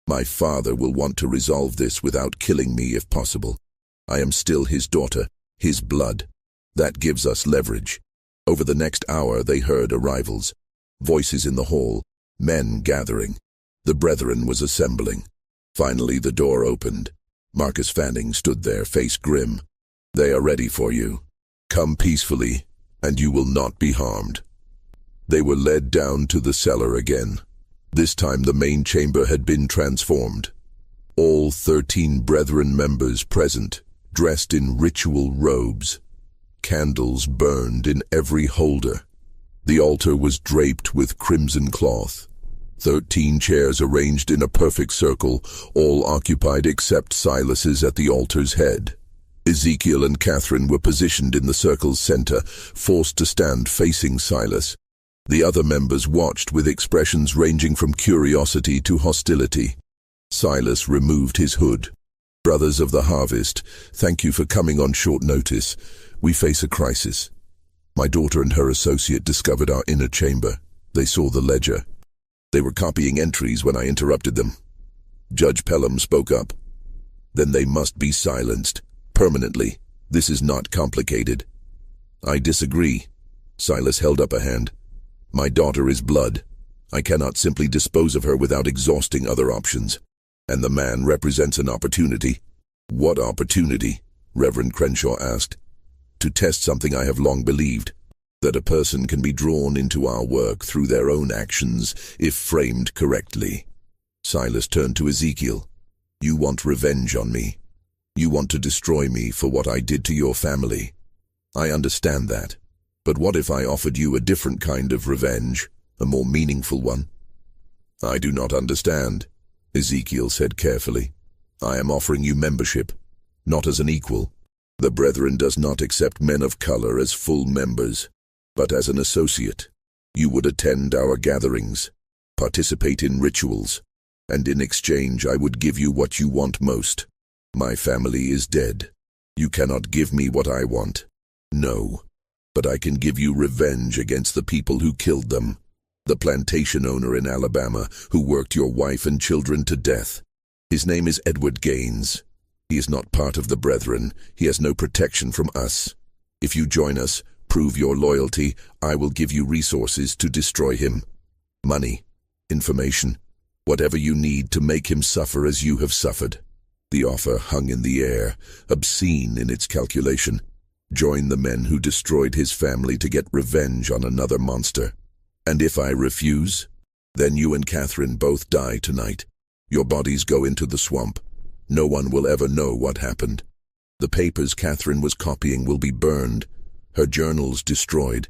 My father will want to resolve this without killing me if possible. I am still his daughter, his blood. That gives us leverage. Over the next hour they heard arrivals. Voices in the hall, men gathering. The brethren was assembling. Finally the door opened. Marcus Fanning stood there, face grim. They are ready for you. Come peacefully, and you will not be harmed. They were led down to the cellar again. This time the main chamber had been transformed. All 13 brethren members present, dressed in ritual robes. Candles burned in every holder. The altar was draped with crimson cloth. 13 chairs arranged in a perfect circle, all occupied except Silas's at the altar's head. Ezekiel and Catherine were positioned in the circle's center, forced to stand facing Silas. The other members watched with expressions ranging from curiosity to hostility. Silas removed his hood. "Brothers of the harvest, thank you for coming on short notice. We face a crisis. My daughter and her associate discovered our inner chamber. They saw the ledger. They were copying entries when I interrupted them." Judge Pelham spoke up. "Then they must be silenced. Permanently. This is not complicated." "I disagree." Silas held up a hand. "My daughter is blood. I cannot simply dispose of her without exhausting other options. And the man represents an opportunity." "What opportunity?" Reverend Crenshaw asked. "To test something I have long believed, that a person can be drawn into our work through their own actions if framed correctly." Silas turned to Ezekiel. "You want revenge on me. You want to destroy me for what I did to your family. I understand that. But what if I offered you a different kind of revenge, a more meaningful one?" "I do not understand," Ezekiel said carefully. "I am offering you membership, not as an equal. The Brethren does not accept men of color as full members, but as an associate. You would attend our gatherings, participate in rituals, and in exchange I would give you what you want most. My family is dead. You cannot give me what I want. No, but I can give you revenge against the people who killed them. The plantation owner in Alabama who worked your wife and children to death. His name is Edward Gaines. He is not part of the Brethren. He has no protection from us. If you join us, prove your loyalty, I will give you resources to destroy him. Money, information, whatever you need to make him suffer as you have suffered." The offer hung in the air, obscene in its calculation. Join the men who destroyed his family to get revenge on another monster. "And if I refuse, then you and Catherine both die tonight. Your bodies go into the swamp. No one will ever know what happened. The papers Catherine was copying will be burned, her journals destroyed.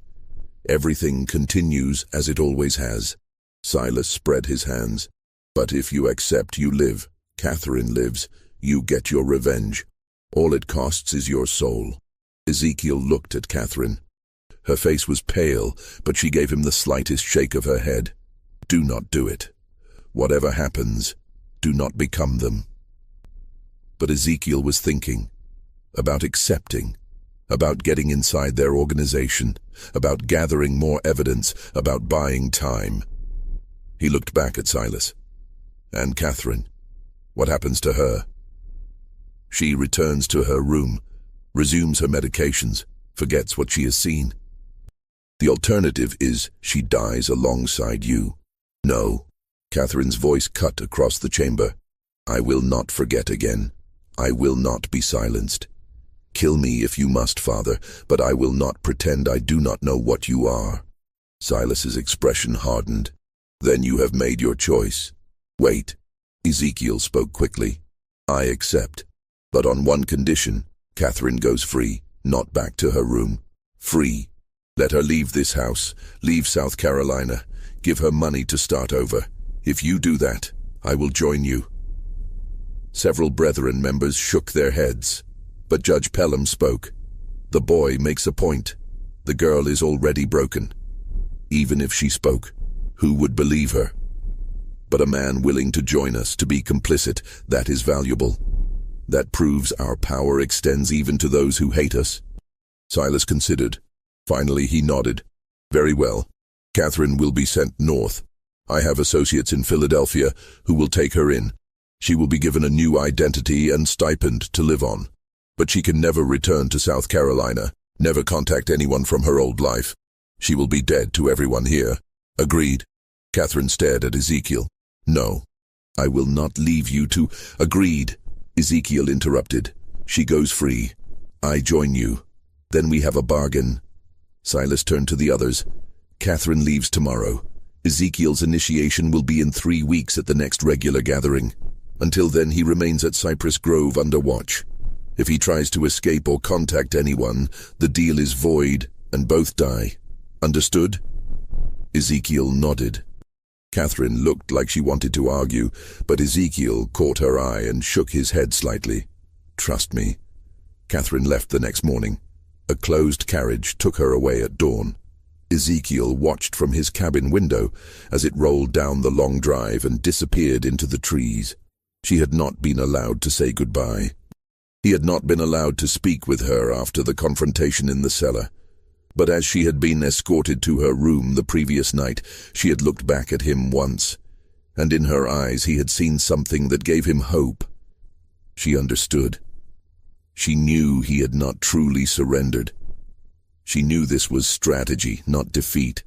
Everything continues as it always has." Silas spread his hands. "But if you accept, you live. Catherine lives. You get your revenge. All it costs is your soul." Ezekiel looked at Catherine. Her face was pale, but she gave him the slightest shake of her head. "Do not do it. Whatever happens, do not become them." But Ezekiel was thinking about accepting, about getting inside their organization, about gathering more evidence, about buying time. He looked back at Silas. "And Catherine, what happens to her?" "She returns to her room, resumes her medications, forgets what she has seen. The alternative is she dies alongside you." "No." Catherine's voice cut across the chamber. "I will not forget again. I will not be silenced. Kill me if you must, Father, but I will not pretend I do not know what you are." Silas's expression hardened. "Then you have made your choice." "Wait." Ezekiel spoke quickly. "I accept, but on one condition. Catherine goes free, not back to her room. Free. Let her leave this house, leave South Carolina, give her money to start over. If you do that, I will join you." Several Brethren members shook their heads, but Judge Pelham spoke. "The boy makes a point. The girl is already broken. Even if she spoke, who would believe her? But a man willing to join us, to be complicit, that is valuable. That proves our power extends even to those who hate us." Silas considered. Finally he nodded. "Very well. Catherine will be sent north. I have associates in Philadelphia who will take her in. She will be given a new identity and stipend to live on. But she can never return to South Carolina, never contact anyone from her old life. She will be dead to everyone here." "Agreed." Catherine stared at Ezekiel. "No, I will not leave you to—" "Agreed," Ezekiel interrupted. "She goes free. I join you. Then we have a bargain." Silas turned to the others. "Catherine leaves tomorrow. Ezekiel's initiation will be in 3 weeks at the next regular gathering. Until then he remains at Cypress Grove under watch. If he tries to escape or contact anyone, the deal is void and both die. Understood? Ezekiel nodded. Catherine looked like she wanted to argue, but Ezekiel caught her eye and shook his head slightly. Trust me. Catherine left the next morning. A closed carriage took her away at dawn. Ezekiel watched from his cabin window as it rolled down the long drive and disappeared into the trees. She had not been allowed to say goodbye. He had not been allowed to speak with her after the confrontation in the cellar. But as she had been escorted to her room the previous night, she had looked back at him once, and in her eyes he had seen something that gave him hope. She understood. She knew he had not truly surrendered. She knew this was strategy, not defeat.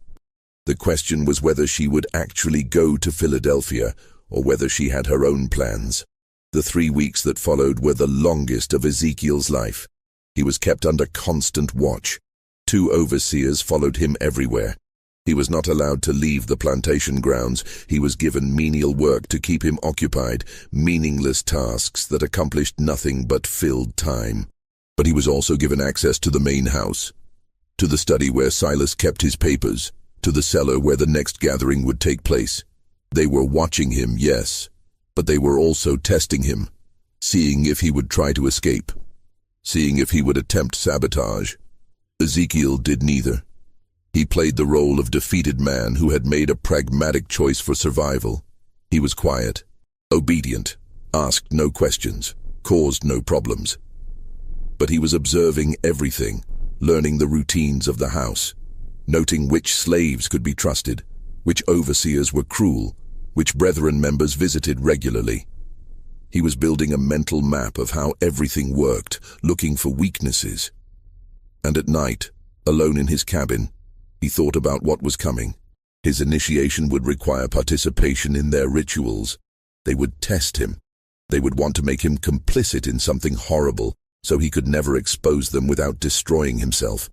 The question was whether she would actually go to Philadelphia or whether she had her own plans. The 3 weeks that followed were the longest of Ezekiel's life. He was kept under constant watch. 2 overseers followed him everywhere. He was not allowed to leave the plantation grounds. He was given menial work to keep him occupied, meaningless tasks that accomplished nothing but filled time. But he was also given access to the main house, to the study where Silas kept his papers, to the cellar where the next gathering would take place. They were watching him, yes, but they were also testing him, seeing if he would try to escape, seeing if he would attempt sabotage. Ezekiel did neither. He played the role of defeated man who had made a pragmatic choice for survival. He was quiet, obedient, asked no questions, caused no problems. But he was observing everything, learning the routines of the house, noting which slaves could be trusted, which overseers were cruel, which brethren members visited regularly. He was building a mental map of how everything worked, looking for weaknesses. And at night, alone in his cabin, he thought about what was coming. His initiation would require participation in their rituals. They would test him. They would want to make him complicit in something horrible, so he could never expose them without destroying himself.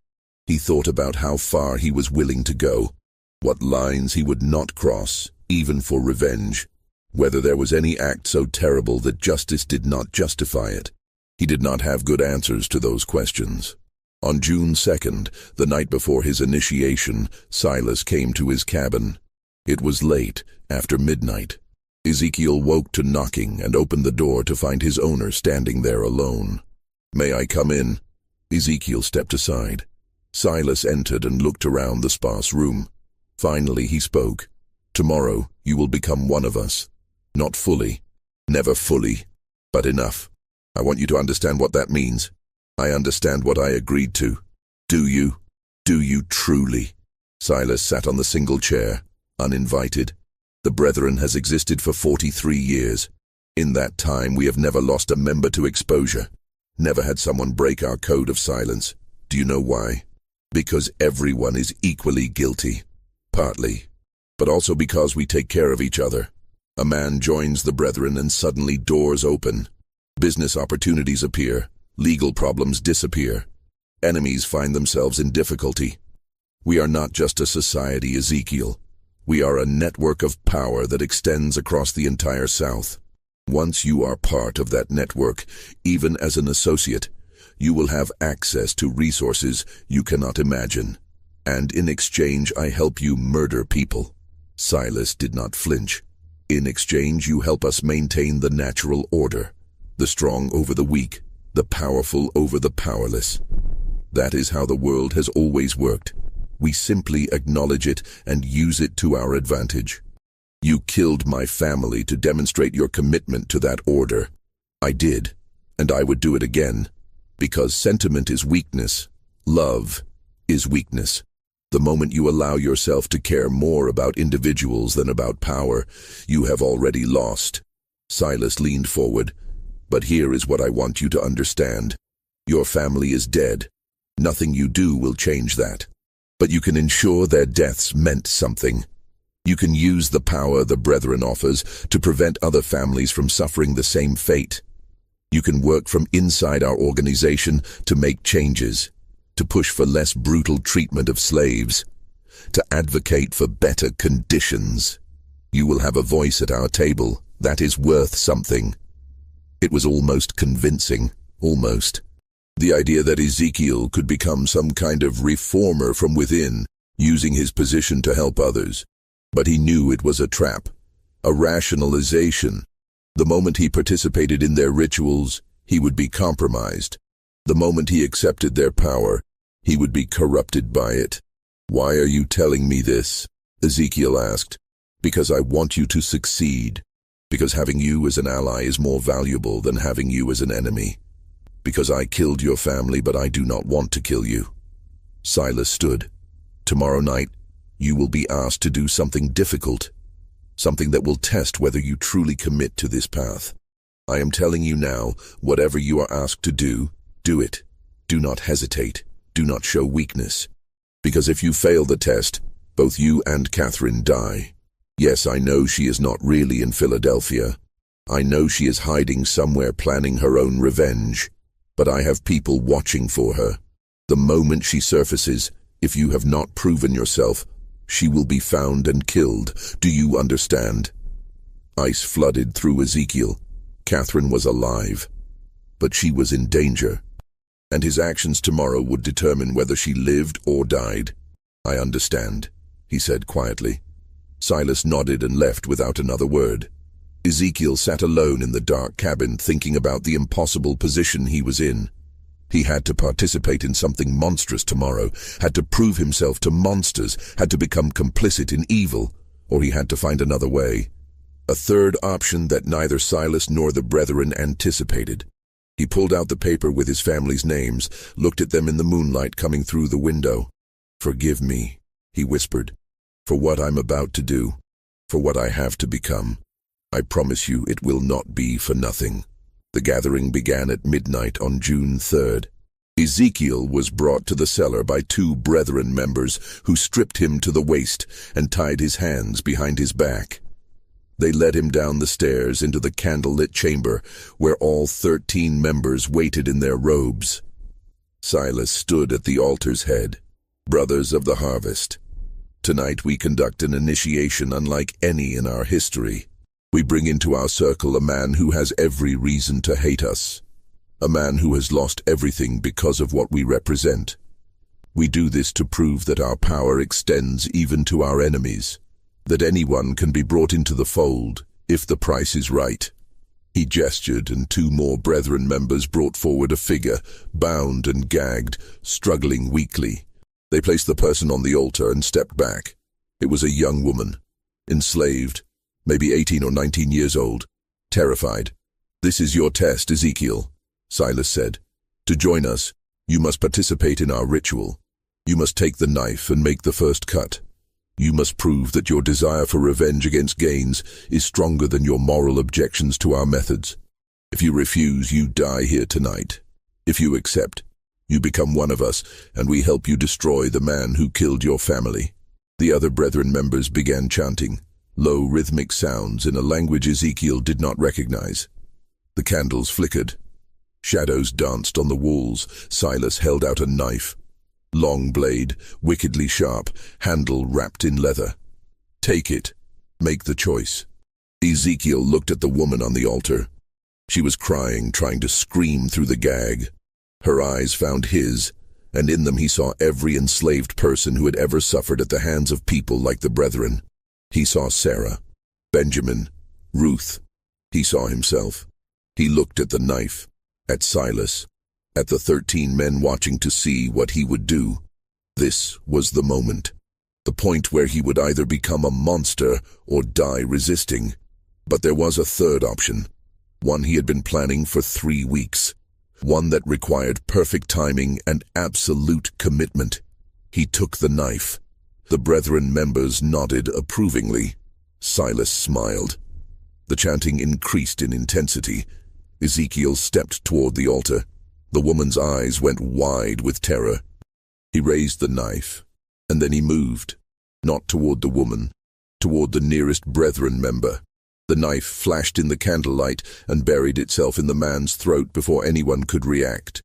He thought about how far he was willing to go, what lines he would not cross, even for revenge, whether there was any act so terrible that justice did not justify it. He did not have good answers to those questions. On June 2nd, the night before his initiation, Silas came to his cabin. It was late, after midnight. Ezekiel woke to knocking and opened the door to find his owner standing there alone. "May I come in?" Ezekiel stepped aside. Silas entered and looked around the sparse room. Finally he spoke. "Tomorrow you will become one of us. Not fully, never fully, but enough. I want you to understand what that means. I understand what I agreed to. Do you? Do you truly?" Silas sat on the single chair, uninvited. "The Brethren has existed for 43 years. In that time we have never lost a member to exposure. Never had someone break our code of silence. Do you know why? Because everyone is equally guilty. Partly. But also because we take care of each other. A man joins the Brethren and suddenly doors open. Business opportunities appear. Legal problems disappear. Enemies find themselves in difficulty. We are not just a society, Ezekiel. We are a network of power that extends across the entire South. Once you are part of that network, even as an associate, you will have access to resources you cannot imagine. And in exchange, I help you murder people." Silas did not flinch. "In exchange, you help us maintain the natural order, the strong over the weak, the powerful over the powerless. That is how the world has always worked. We simply acknowledge it and use it to our advantage. You killed my family to demonstrate your commitment to that order. I did, and I would do it again, because sentiment is weakness. Love is weakness. The moment you allow yourself to care more about individuals than about power, you have already lost." Silas leaned forward. "But here is what I want you to understand. Your family is dead. Nothing you do will change that. But you can ensure their deaths meant something. You can use the power the Brethren offers to prevent other families from suffering the same fate. You can work from inside our organization to make changes, to push for less brutal treatment of slaves, to advocate for better conditions. You will have a voice at our table that is worth something." It was almost convincing. almost. The idea that Ezekiel could become some kind of reformer from within, using his position to help others. But he knew it was a trap, a rationalization. The moment he participated in their rituals, he would be compromised. The moment he accepted their power, he would be corrupted by it. "Why are you telling me this?" Ezekiel asked. "Because I want you to succeed. Because having you as an ally is more valuable than having you as an enemy. Because I killed your family, but I do not want to kill you." Silas stood. "Tomorrow night, you will be asked to do something difficult, something that will test whether you truly commit to this path. I am telling you now, whatever you are asked to do it. Do not hesitate. Do not show weakness. Because if you fail the test, both you and Catherine die. Yes, I know she is not really in Philadelphia. I know she is hiding somewhere planning her own revenge. But I have people watching for her. The moment she surfaces, if you have not proven yourself, she will be found and killed. Do you understand?" Ice flooded through Ezekiel. Catherine was alive, but she was in danger, and his actions tomorrow would determine whether she lived or died. "I understand," he said quietly. Silas nodded and left without another word. Ezekiel sat alone in the dark cabin, thinking about the impossible position he was in. He had to participate in something monstrous tomorrow, had to prove himself to monsters, had to become complicit in evil, or he had to find another way. A third option that neither Silas nor the brethren anticipated. He pulled out the paper with his family's names, looked at them in the moonlight coming through the window. "Forgive me," he whispered, "for what I'm about to do, for what I have to become. I promise you it will not be for nothing." The gathering began at midnight on June 3rd. Ezekiel was brought to the cellar by 2 brethren members who stripped him to the waist and tied his hands behind his back. They led him down the stairs into the candlelit chamber where all 13 members waited in their robes. Silas stood at the altar's head. "Brothers of the harvest, tonight we conduct an initiation unlike any in our history. We bring into our circle a man who has every reason to hate us, a man who has lost everything because of what we represent. We do this to prove that our power extends even to our enemies, that anyone can be brought into the fold if the price is right." He gestured, and 2 more brethren members brought forward a figure, bound and gagged, struggling weakly. They placed the person on the altar and stepped back. It was a young woman, enslaved, maybe 18 or 19 years old, terrified. "This is your test, Ezekiel," Silas said. "To join us, you must participate in our ritual. You must take the knife and make the first cut. You must prove that your desire for revenge against Gaines is stronger than your moral objections to our methods. If you refuse, you die here tonight. If you accept, you become one of us, and we help you destroy the man who killed your family." The other brethren members began chanting, low rhythmic sounds in a language Ezekiel did not recognize. The candles flickered. Shadows danced on the walls. Silas held out a knife. Long blade, wickedly sharp, handle wrapped in leather. "Take it. Make the choice." Ezekiel looked at the woman on the altar. She was crying, trying to scream through the gag. Her eyes found his, and in them he saw every enslaved person who had ever suffered at the hands of people like the brethren. He saw Sarah, Benjamin, Ruth. He saw himself. He looked at the knife, at Silas, at the 13 men watching to see what he would do. This was the moment. The point where he would either become a monster or die resisting. But there was a third option, one he had been planning for 3 weeks, one that required perfect timing and absolute commitment. He took the knife. The brethren members nodded approvingly. Silas smiled. The chanting increased in intensity. Ezekiel stepped toward the altar. The woman's eyes went wide with terror. He raised the knife, and then he moved, not toward the woman, toward the nearest brethren member. The knife flashed in the candlelight and buried itself in the man's throat before anyone could react.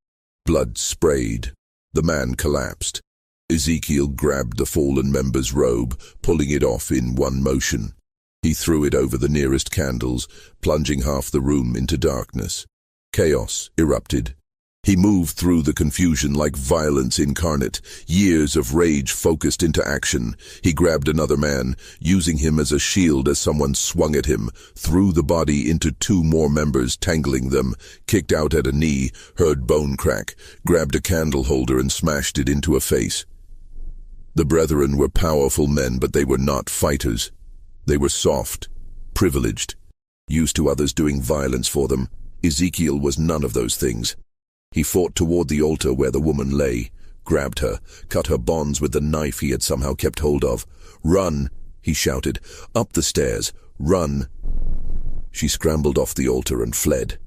Blood sprayed. The man collapsed. Ezekiel grabbed the fallen member's robe, pulling it off in one motion. He threw it over the nearest candles, plunging half the room into darkness. Chaos erupted. He moved through the confusion like violence incarnate, years of rage focused into action. He grabbed another man, using him as a shield as someone swung at him, threw the body into two more members, tangling them, kicked out at a knee, heard bone crack, grabbed a candle holder and smashed it into a face. The brethren were powerful men, but they were not fighters. They were soft, privileged, used to others doing violence for them. Ezekiel was none of those things. He fought toward the altar where the woman lay, grabbed her, cut her bonds with the knife he had somehow kept hold of. "Run!" he shouted. "Up the stairs! Run!" She scrambled off the altar and fled.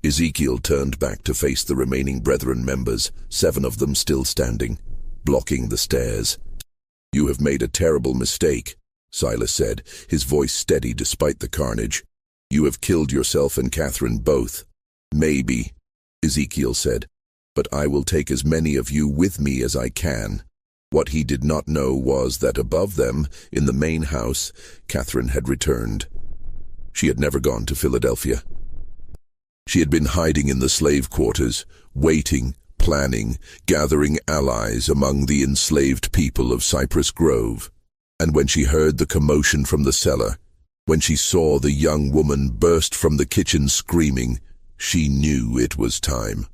Ezekiel turned back to face the remaining brethren members, 7 of them still standing, blocking the stairs. "You have made a terrible mistake," Silas said, his voice steady despite the carnage. "You have killed yourself and Catherine both." "Maybe," Ezekiel said, "but I will take as many of you with me as I can." What he did not know was that above them, in the main house, Catherine had returned. She had never gone to Philadelphia. She had been hiding in the slave quarters, waiting, planning, gathering allies among the enslaved people of Cypress Grove. And when she heard the commotion from the cellar, when she saw the young woman burst from the kitchen screaming, she knew it was time.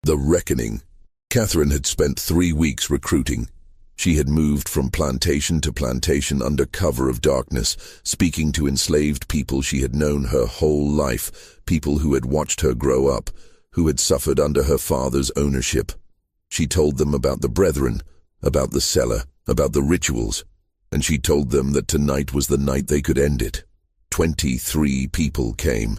The reckoning. Catherine had spent 3 weeks recruiting. She had moved from plantation to plantation under cover of darkness, speaking to enslaved people she had known her whole life, people who had watched her grow up, who had suffered under her father's ownership. She told them about the brethren, about the cellar, about the rituals, and she told them that tonight was the night they could end it. 23 people came.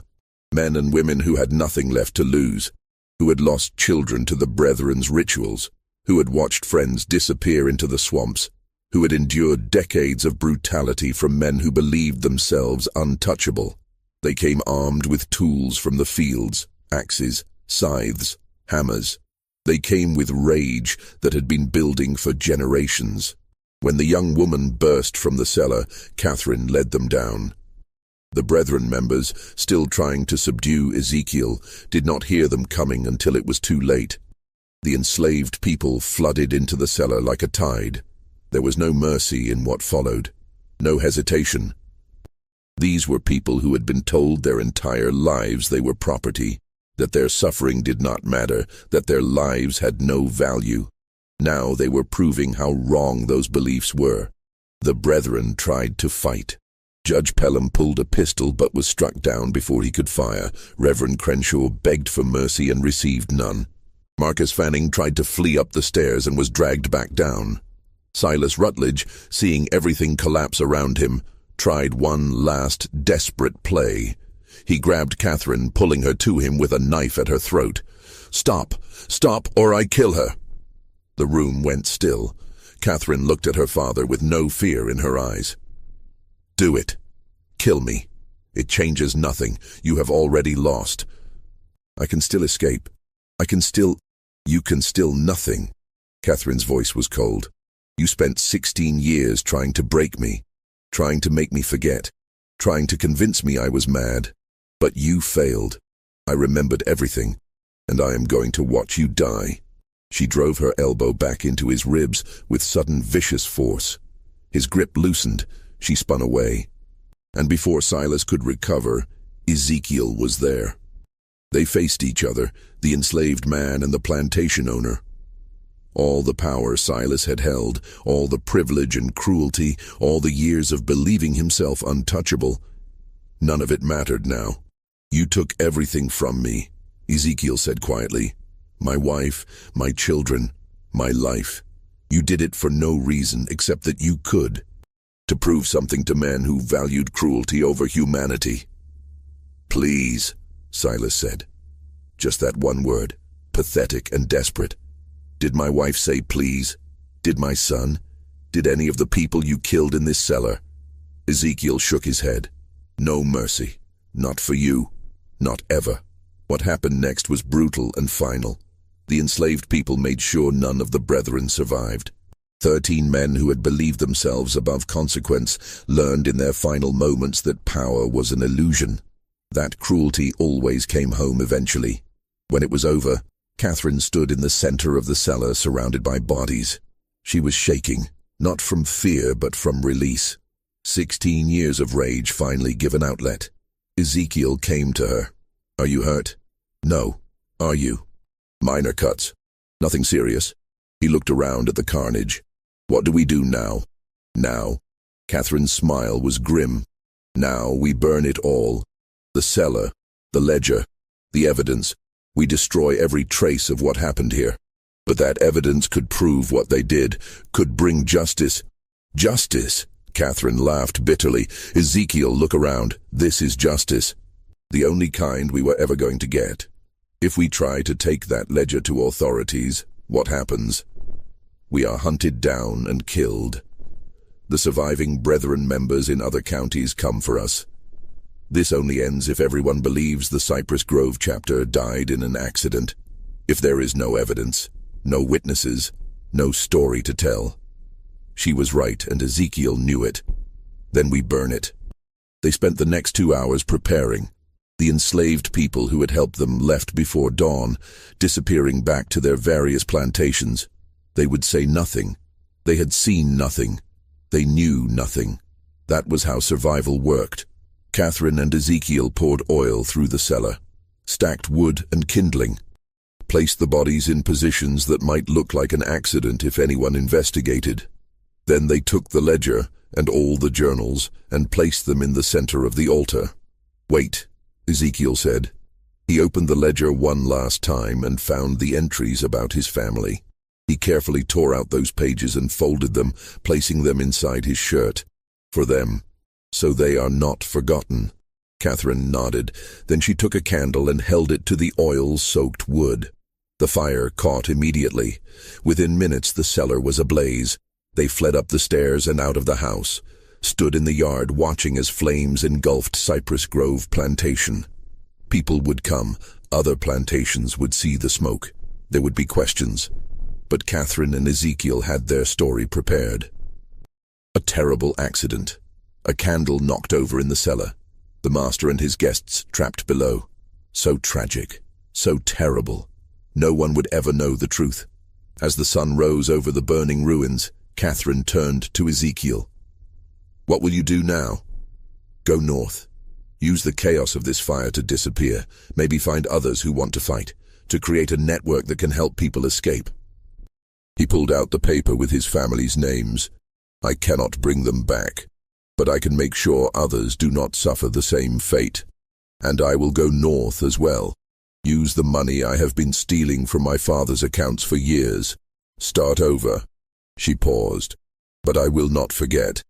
Men and women who had nothing left to lose, who had lost children to the brethren's rituals, who had watched friends disappear into the swamps, who had endured decades of brutality from men who believed themselves untouchable. They came armed with tools from the fields, axes, scythes, hammers. They came with rage that had been building for generations. When the young woman burst from the cellar, Catherine led them down. The brethren members, still trying to subdue Ezekiel, did not hear them coming until it was too late. The enslaved people flooded into the cellar like a tide. There was no mercy in what followed, no hesitation. These were people who had been told their entire lives they were property, that their suffering did not matter, that their lives had no value. Now they were proving how wrong those beliefs were. The brethren tried to fight. Judge Pelham pulled a pistol but was struck down before he could fire. Reverend Crenshaw begged for mercy and received none. Marcus Fanning tried to flee up the stairs and was dragged back down. Silas Rutledge, seeing everything collapse around him, tried one last desperate play. He grabbed Catherine, pulling her to him with a knife at her throat. "Stop! Stop, or I kill her!" The room went still. Catherine looked at her father with no fear in her eyes. "Do it. Kill me. It changes nothing. You have already lost. I can still escape. You can still nothing." Catherine's voice was cold. "You spent 16 years trying to break me, trying to make me forget, trying to convince me I was mad. But you failed. I remembered everything, and I am going to watch you die." She drove her elbow back into his ribs with sudden vicious force. His grip loosened. She spun away. And before Silas could recover, Ezekiel was there. They faced each other, the enslaved man and the plantation owner. All the power Silas had held, all the privilege and cruelty, all the years of believing himself untouchable, none of it mattered now. "You took everything from me," Ezekiel said quietly. "My wife, my children, my life. You did it for no reason except that you could, to prove something to men who valued cruelty over humanity." "Please," Silas said. Just that one word, pathetic and desperate. Did my wife say please? Did my son? Did any of the people you killed in this cellar? Ezekiel shook his head. "No mercy. Not for you. Not ever." What happened next was brutal and final. The enslaved people made sure none of the brethren survived. 13 men who had believed themselves above consequence learned in their final moments that power was an illusion. That cruelty always came home eventually. When it was over, Catherine stood in the center of the cellar, surrounded by bodies. She was shaking, not from fear but from release. 16 years of rage finally given outlet. Ezekiel came to her. "Are you hurt?" "No. Are you?" "Minor cuts. Nothing serious." He looked around at the carnage. "What do we do now?" "Now." Catherine's smile was grim. "Now we burn it all. The cellar, the ledger, the evidence. We destroy every trace of what happened here. But that evidence could prove what they did, could bring justice." "Justice?" Catherine laughed bitterly. "Ezekiel, look around. This is justice. The only kind we were ever going to get. If we try to take that ledger to authorities, what happens? We are hunted down and killed. The surviving Brethren members in other counties come for us. This only ends if everyone believes the Cypress Grove chapter died in an accident. If there is no evidence, no witnesses, no story to tell." She was right, and Ezekiel knew it. "Then we burn it." They spent the next 2 hours preparing. The enslaved people who had helped them left before dawn, disappearing back to their various plantations. They would say nothing. They had seen nothing. They knew nothing. That was how survival worked. Catherine and Ezekiel poured oil through the cellar, stacked wood and kindling, placed the bodies in positions that might look like an accident if anyone investigated. Then they took the ledger and all the journals and placed them in the center of the altar. "Wait," Ezekiel said. He opened the ledger one last time and found the entries about his family. He carefully tore out those pages and folded them, placing them inside his shirt. "For them. So they are not forgotten." Catherine nodded. Then she took a candle and held it to the oil-soaked wood. The fire caught immediately. Within minutes the cellar was ablaze. They fled up the stairs and out of the house, stood in the yard watching as flames engulfed Cypress Grove Plantation. People would come. Other plantations would see the smoke. There would be questions. But Catherine and Ezekiel had their story prepared. A terrible accident. A candle knocked over in the cellar. The master and his guests trapped below. So tragic. So terrible. No one would ever know the truth. As the sun rose over the burning ruins, Catherine turned to Ezekiel. "What will you do now?" "Go north. Use the chaos of this fire to disappear. Maybe find others who want to fight. To create a network that can help people escape." He pulled out the paper with his family's names. "I cannot bring them back, but I can make sure others do not suffer the same fate. And I will go north as well. Use the money I have been stealing from my father's accounts for years. Start over." She paused. "But I will not forget.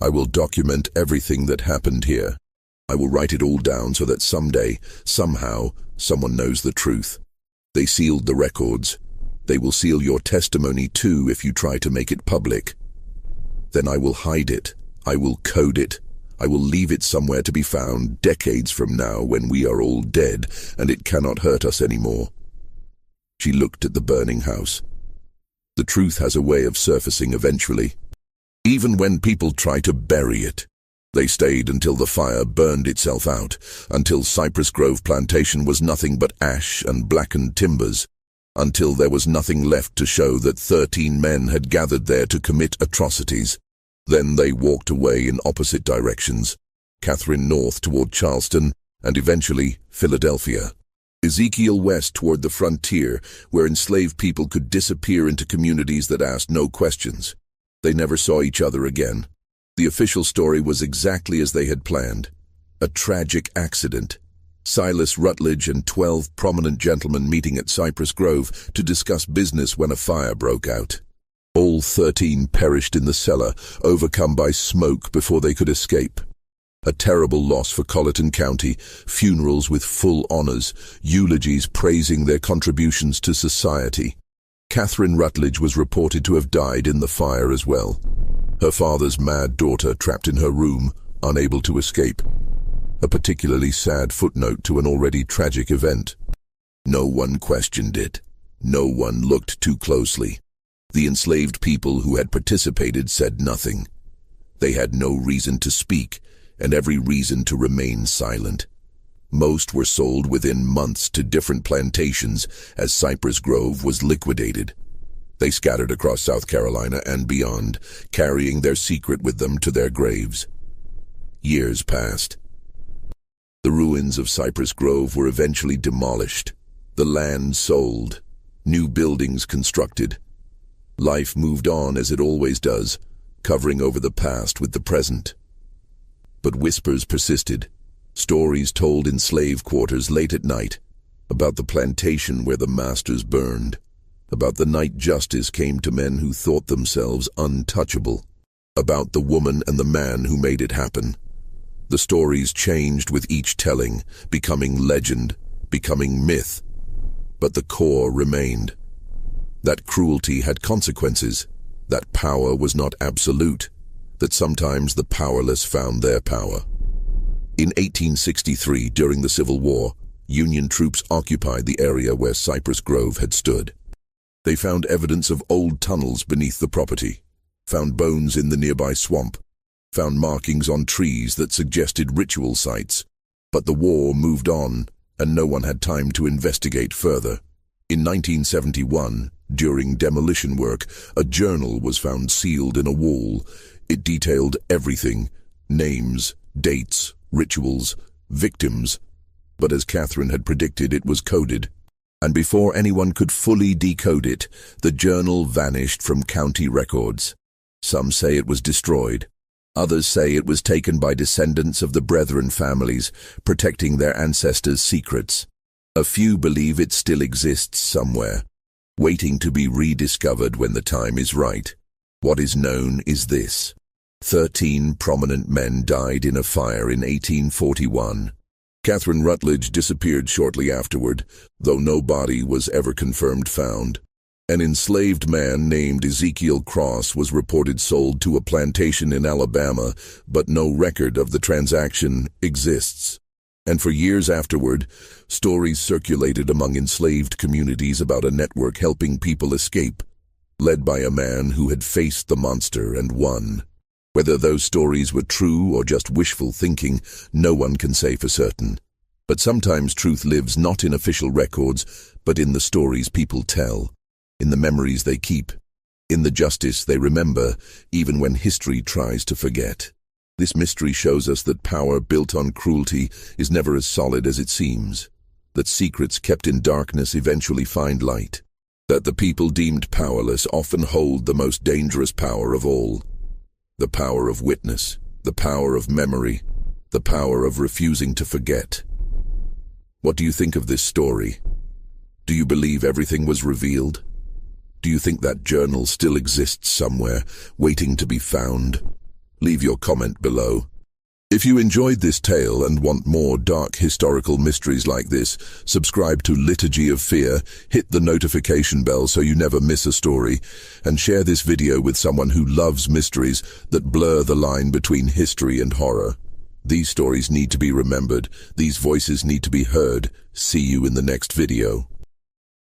I will document everything that happened here. I will write it all down so that someday, somehow, someone knows the truth. They sealed the records. They will seal your testimony too if you try to make it public. Then I will hide it. I will code it. I will leave it somewhere to be found decades from now when we are all dead and it cannot hurt us anymore." She looked at the burning house. The truth has a way of surfacing eventually. Even when people try to bury it. They stayed until the fire burned itself out, until Cypress Grove Plantation was nothing but ash and blackened timbers, until there was nothing left to show that 13 men had gathered there to commit atrocities. Then they walked away in opposite directions, Catherine north toward Charleston, and eventually Philadelphia. Ezekiel west toward the frontier, where enslaved people could disappear into communities that asked no questions. They never saw each other again. The official story was exactly as they had planned. A tragic accident. Silas Rutledge and 12 prominent gentlemen meeting at Cypress Grove to discuss business when a fire broke out. All 13 perished in the cellar, overcome by smoke before they could escape. A terrible loss for Colleton County, funerals with full honors, eulogies praising their contributions to society. Catherine Rutledge was reported to have died in the fire as well. Her father's mad daughter trapped in her room, unable to escape. A particularly sad footnote to an already tragic event. No one questioned it. No one looked too closely. The enslaved people who had participated said nothing. They had no reason to speak, and every reason to remain silent. Most were sold within months to different plantations as Cypress Grove was liquidated. They scattered across South Carolina and beyond, carrying their secret with them to their graves. Years passed. The ruins of Cypress Grove were eventually demolished, the land sold, new buildings constructed. Life moved on as it always does, covering over the past with the present. But whispers persisted, stories told in slave quarters late at night, about the plantation where the masters burned, about the night justice came to men who thought themselves untouchable, about the woman and the man who made it happen. The stories changed with each telling, becoming legend, becoming myth, but the core remained. That cruelty had consequences, that power was not absolute, that sometimes the powerless found their power. In 1863, during the Civil War, Union troops occupied the area where Cypress Grove had stood. They found evidence of old tunnels beneath the property, found bones in the nearby swamp, found markings on trees that suggested ritual sites. But the war moved on, and no one had time to investigate further. In 1971, during demolition work, a journal was found sealed in a wall. It detailed everything: names, dates, rituals, victims. But as Catherine had predicted, it was coded. And before anyone could fully decode it, the journal vanished from county records. Some say it was destroyed. Others say it was taken by descendants of the Brethren families, protecting their ancestors' secrets. A few believe it still exists somewhere, waiting to be rediscovered when the time is right. What is known is this: 13 prominent men died in a fire in 1841. Catherine Rutledge disappeared shortly afterward, though no body was ever confirmed found. An enslaved man named Ezekiel Cross was reported sold to a plantation in Alabama, but no record of the transaction exists. And for years afterward, stories circulated among enslaved communities about a network helping people escape, led by a man who had faced the monster and won. Whether those stories were true or just wishful thinking, no one can say for certain. But sometimes truth lives not in official records, but in the stories people tell, in the memories they keep, in the justice they remember, even when history tries to forget. This mystery shows us that power built on cruelty is never as solid as it seems, that secrets kept in darkness eventually find light, that the people deemed powerless often hold the most dangerous power of all: the power of witness, the power of memory, the power of refusing to forget. What do you think of this story? Do you believe everything was revealed? Do you think that journal still exists somewhere, waiting to be found? Leave your comment below. If you enjoyed this tale and want more dark historical mysteries like this, subscribe to Liturgy of Fear, hit the notification bell so you never miss a story, and share this video with someone who loves mysteries that blur the line between history and horror. These stories need to be remembered. These voices need to be heard. See you in the next video.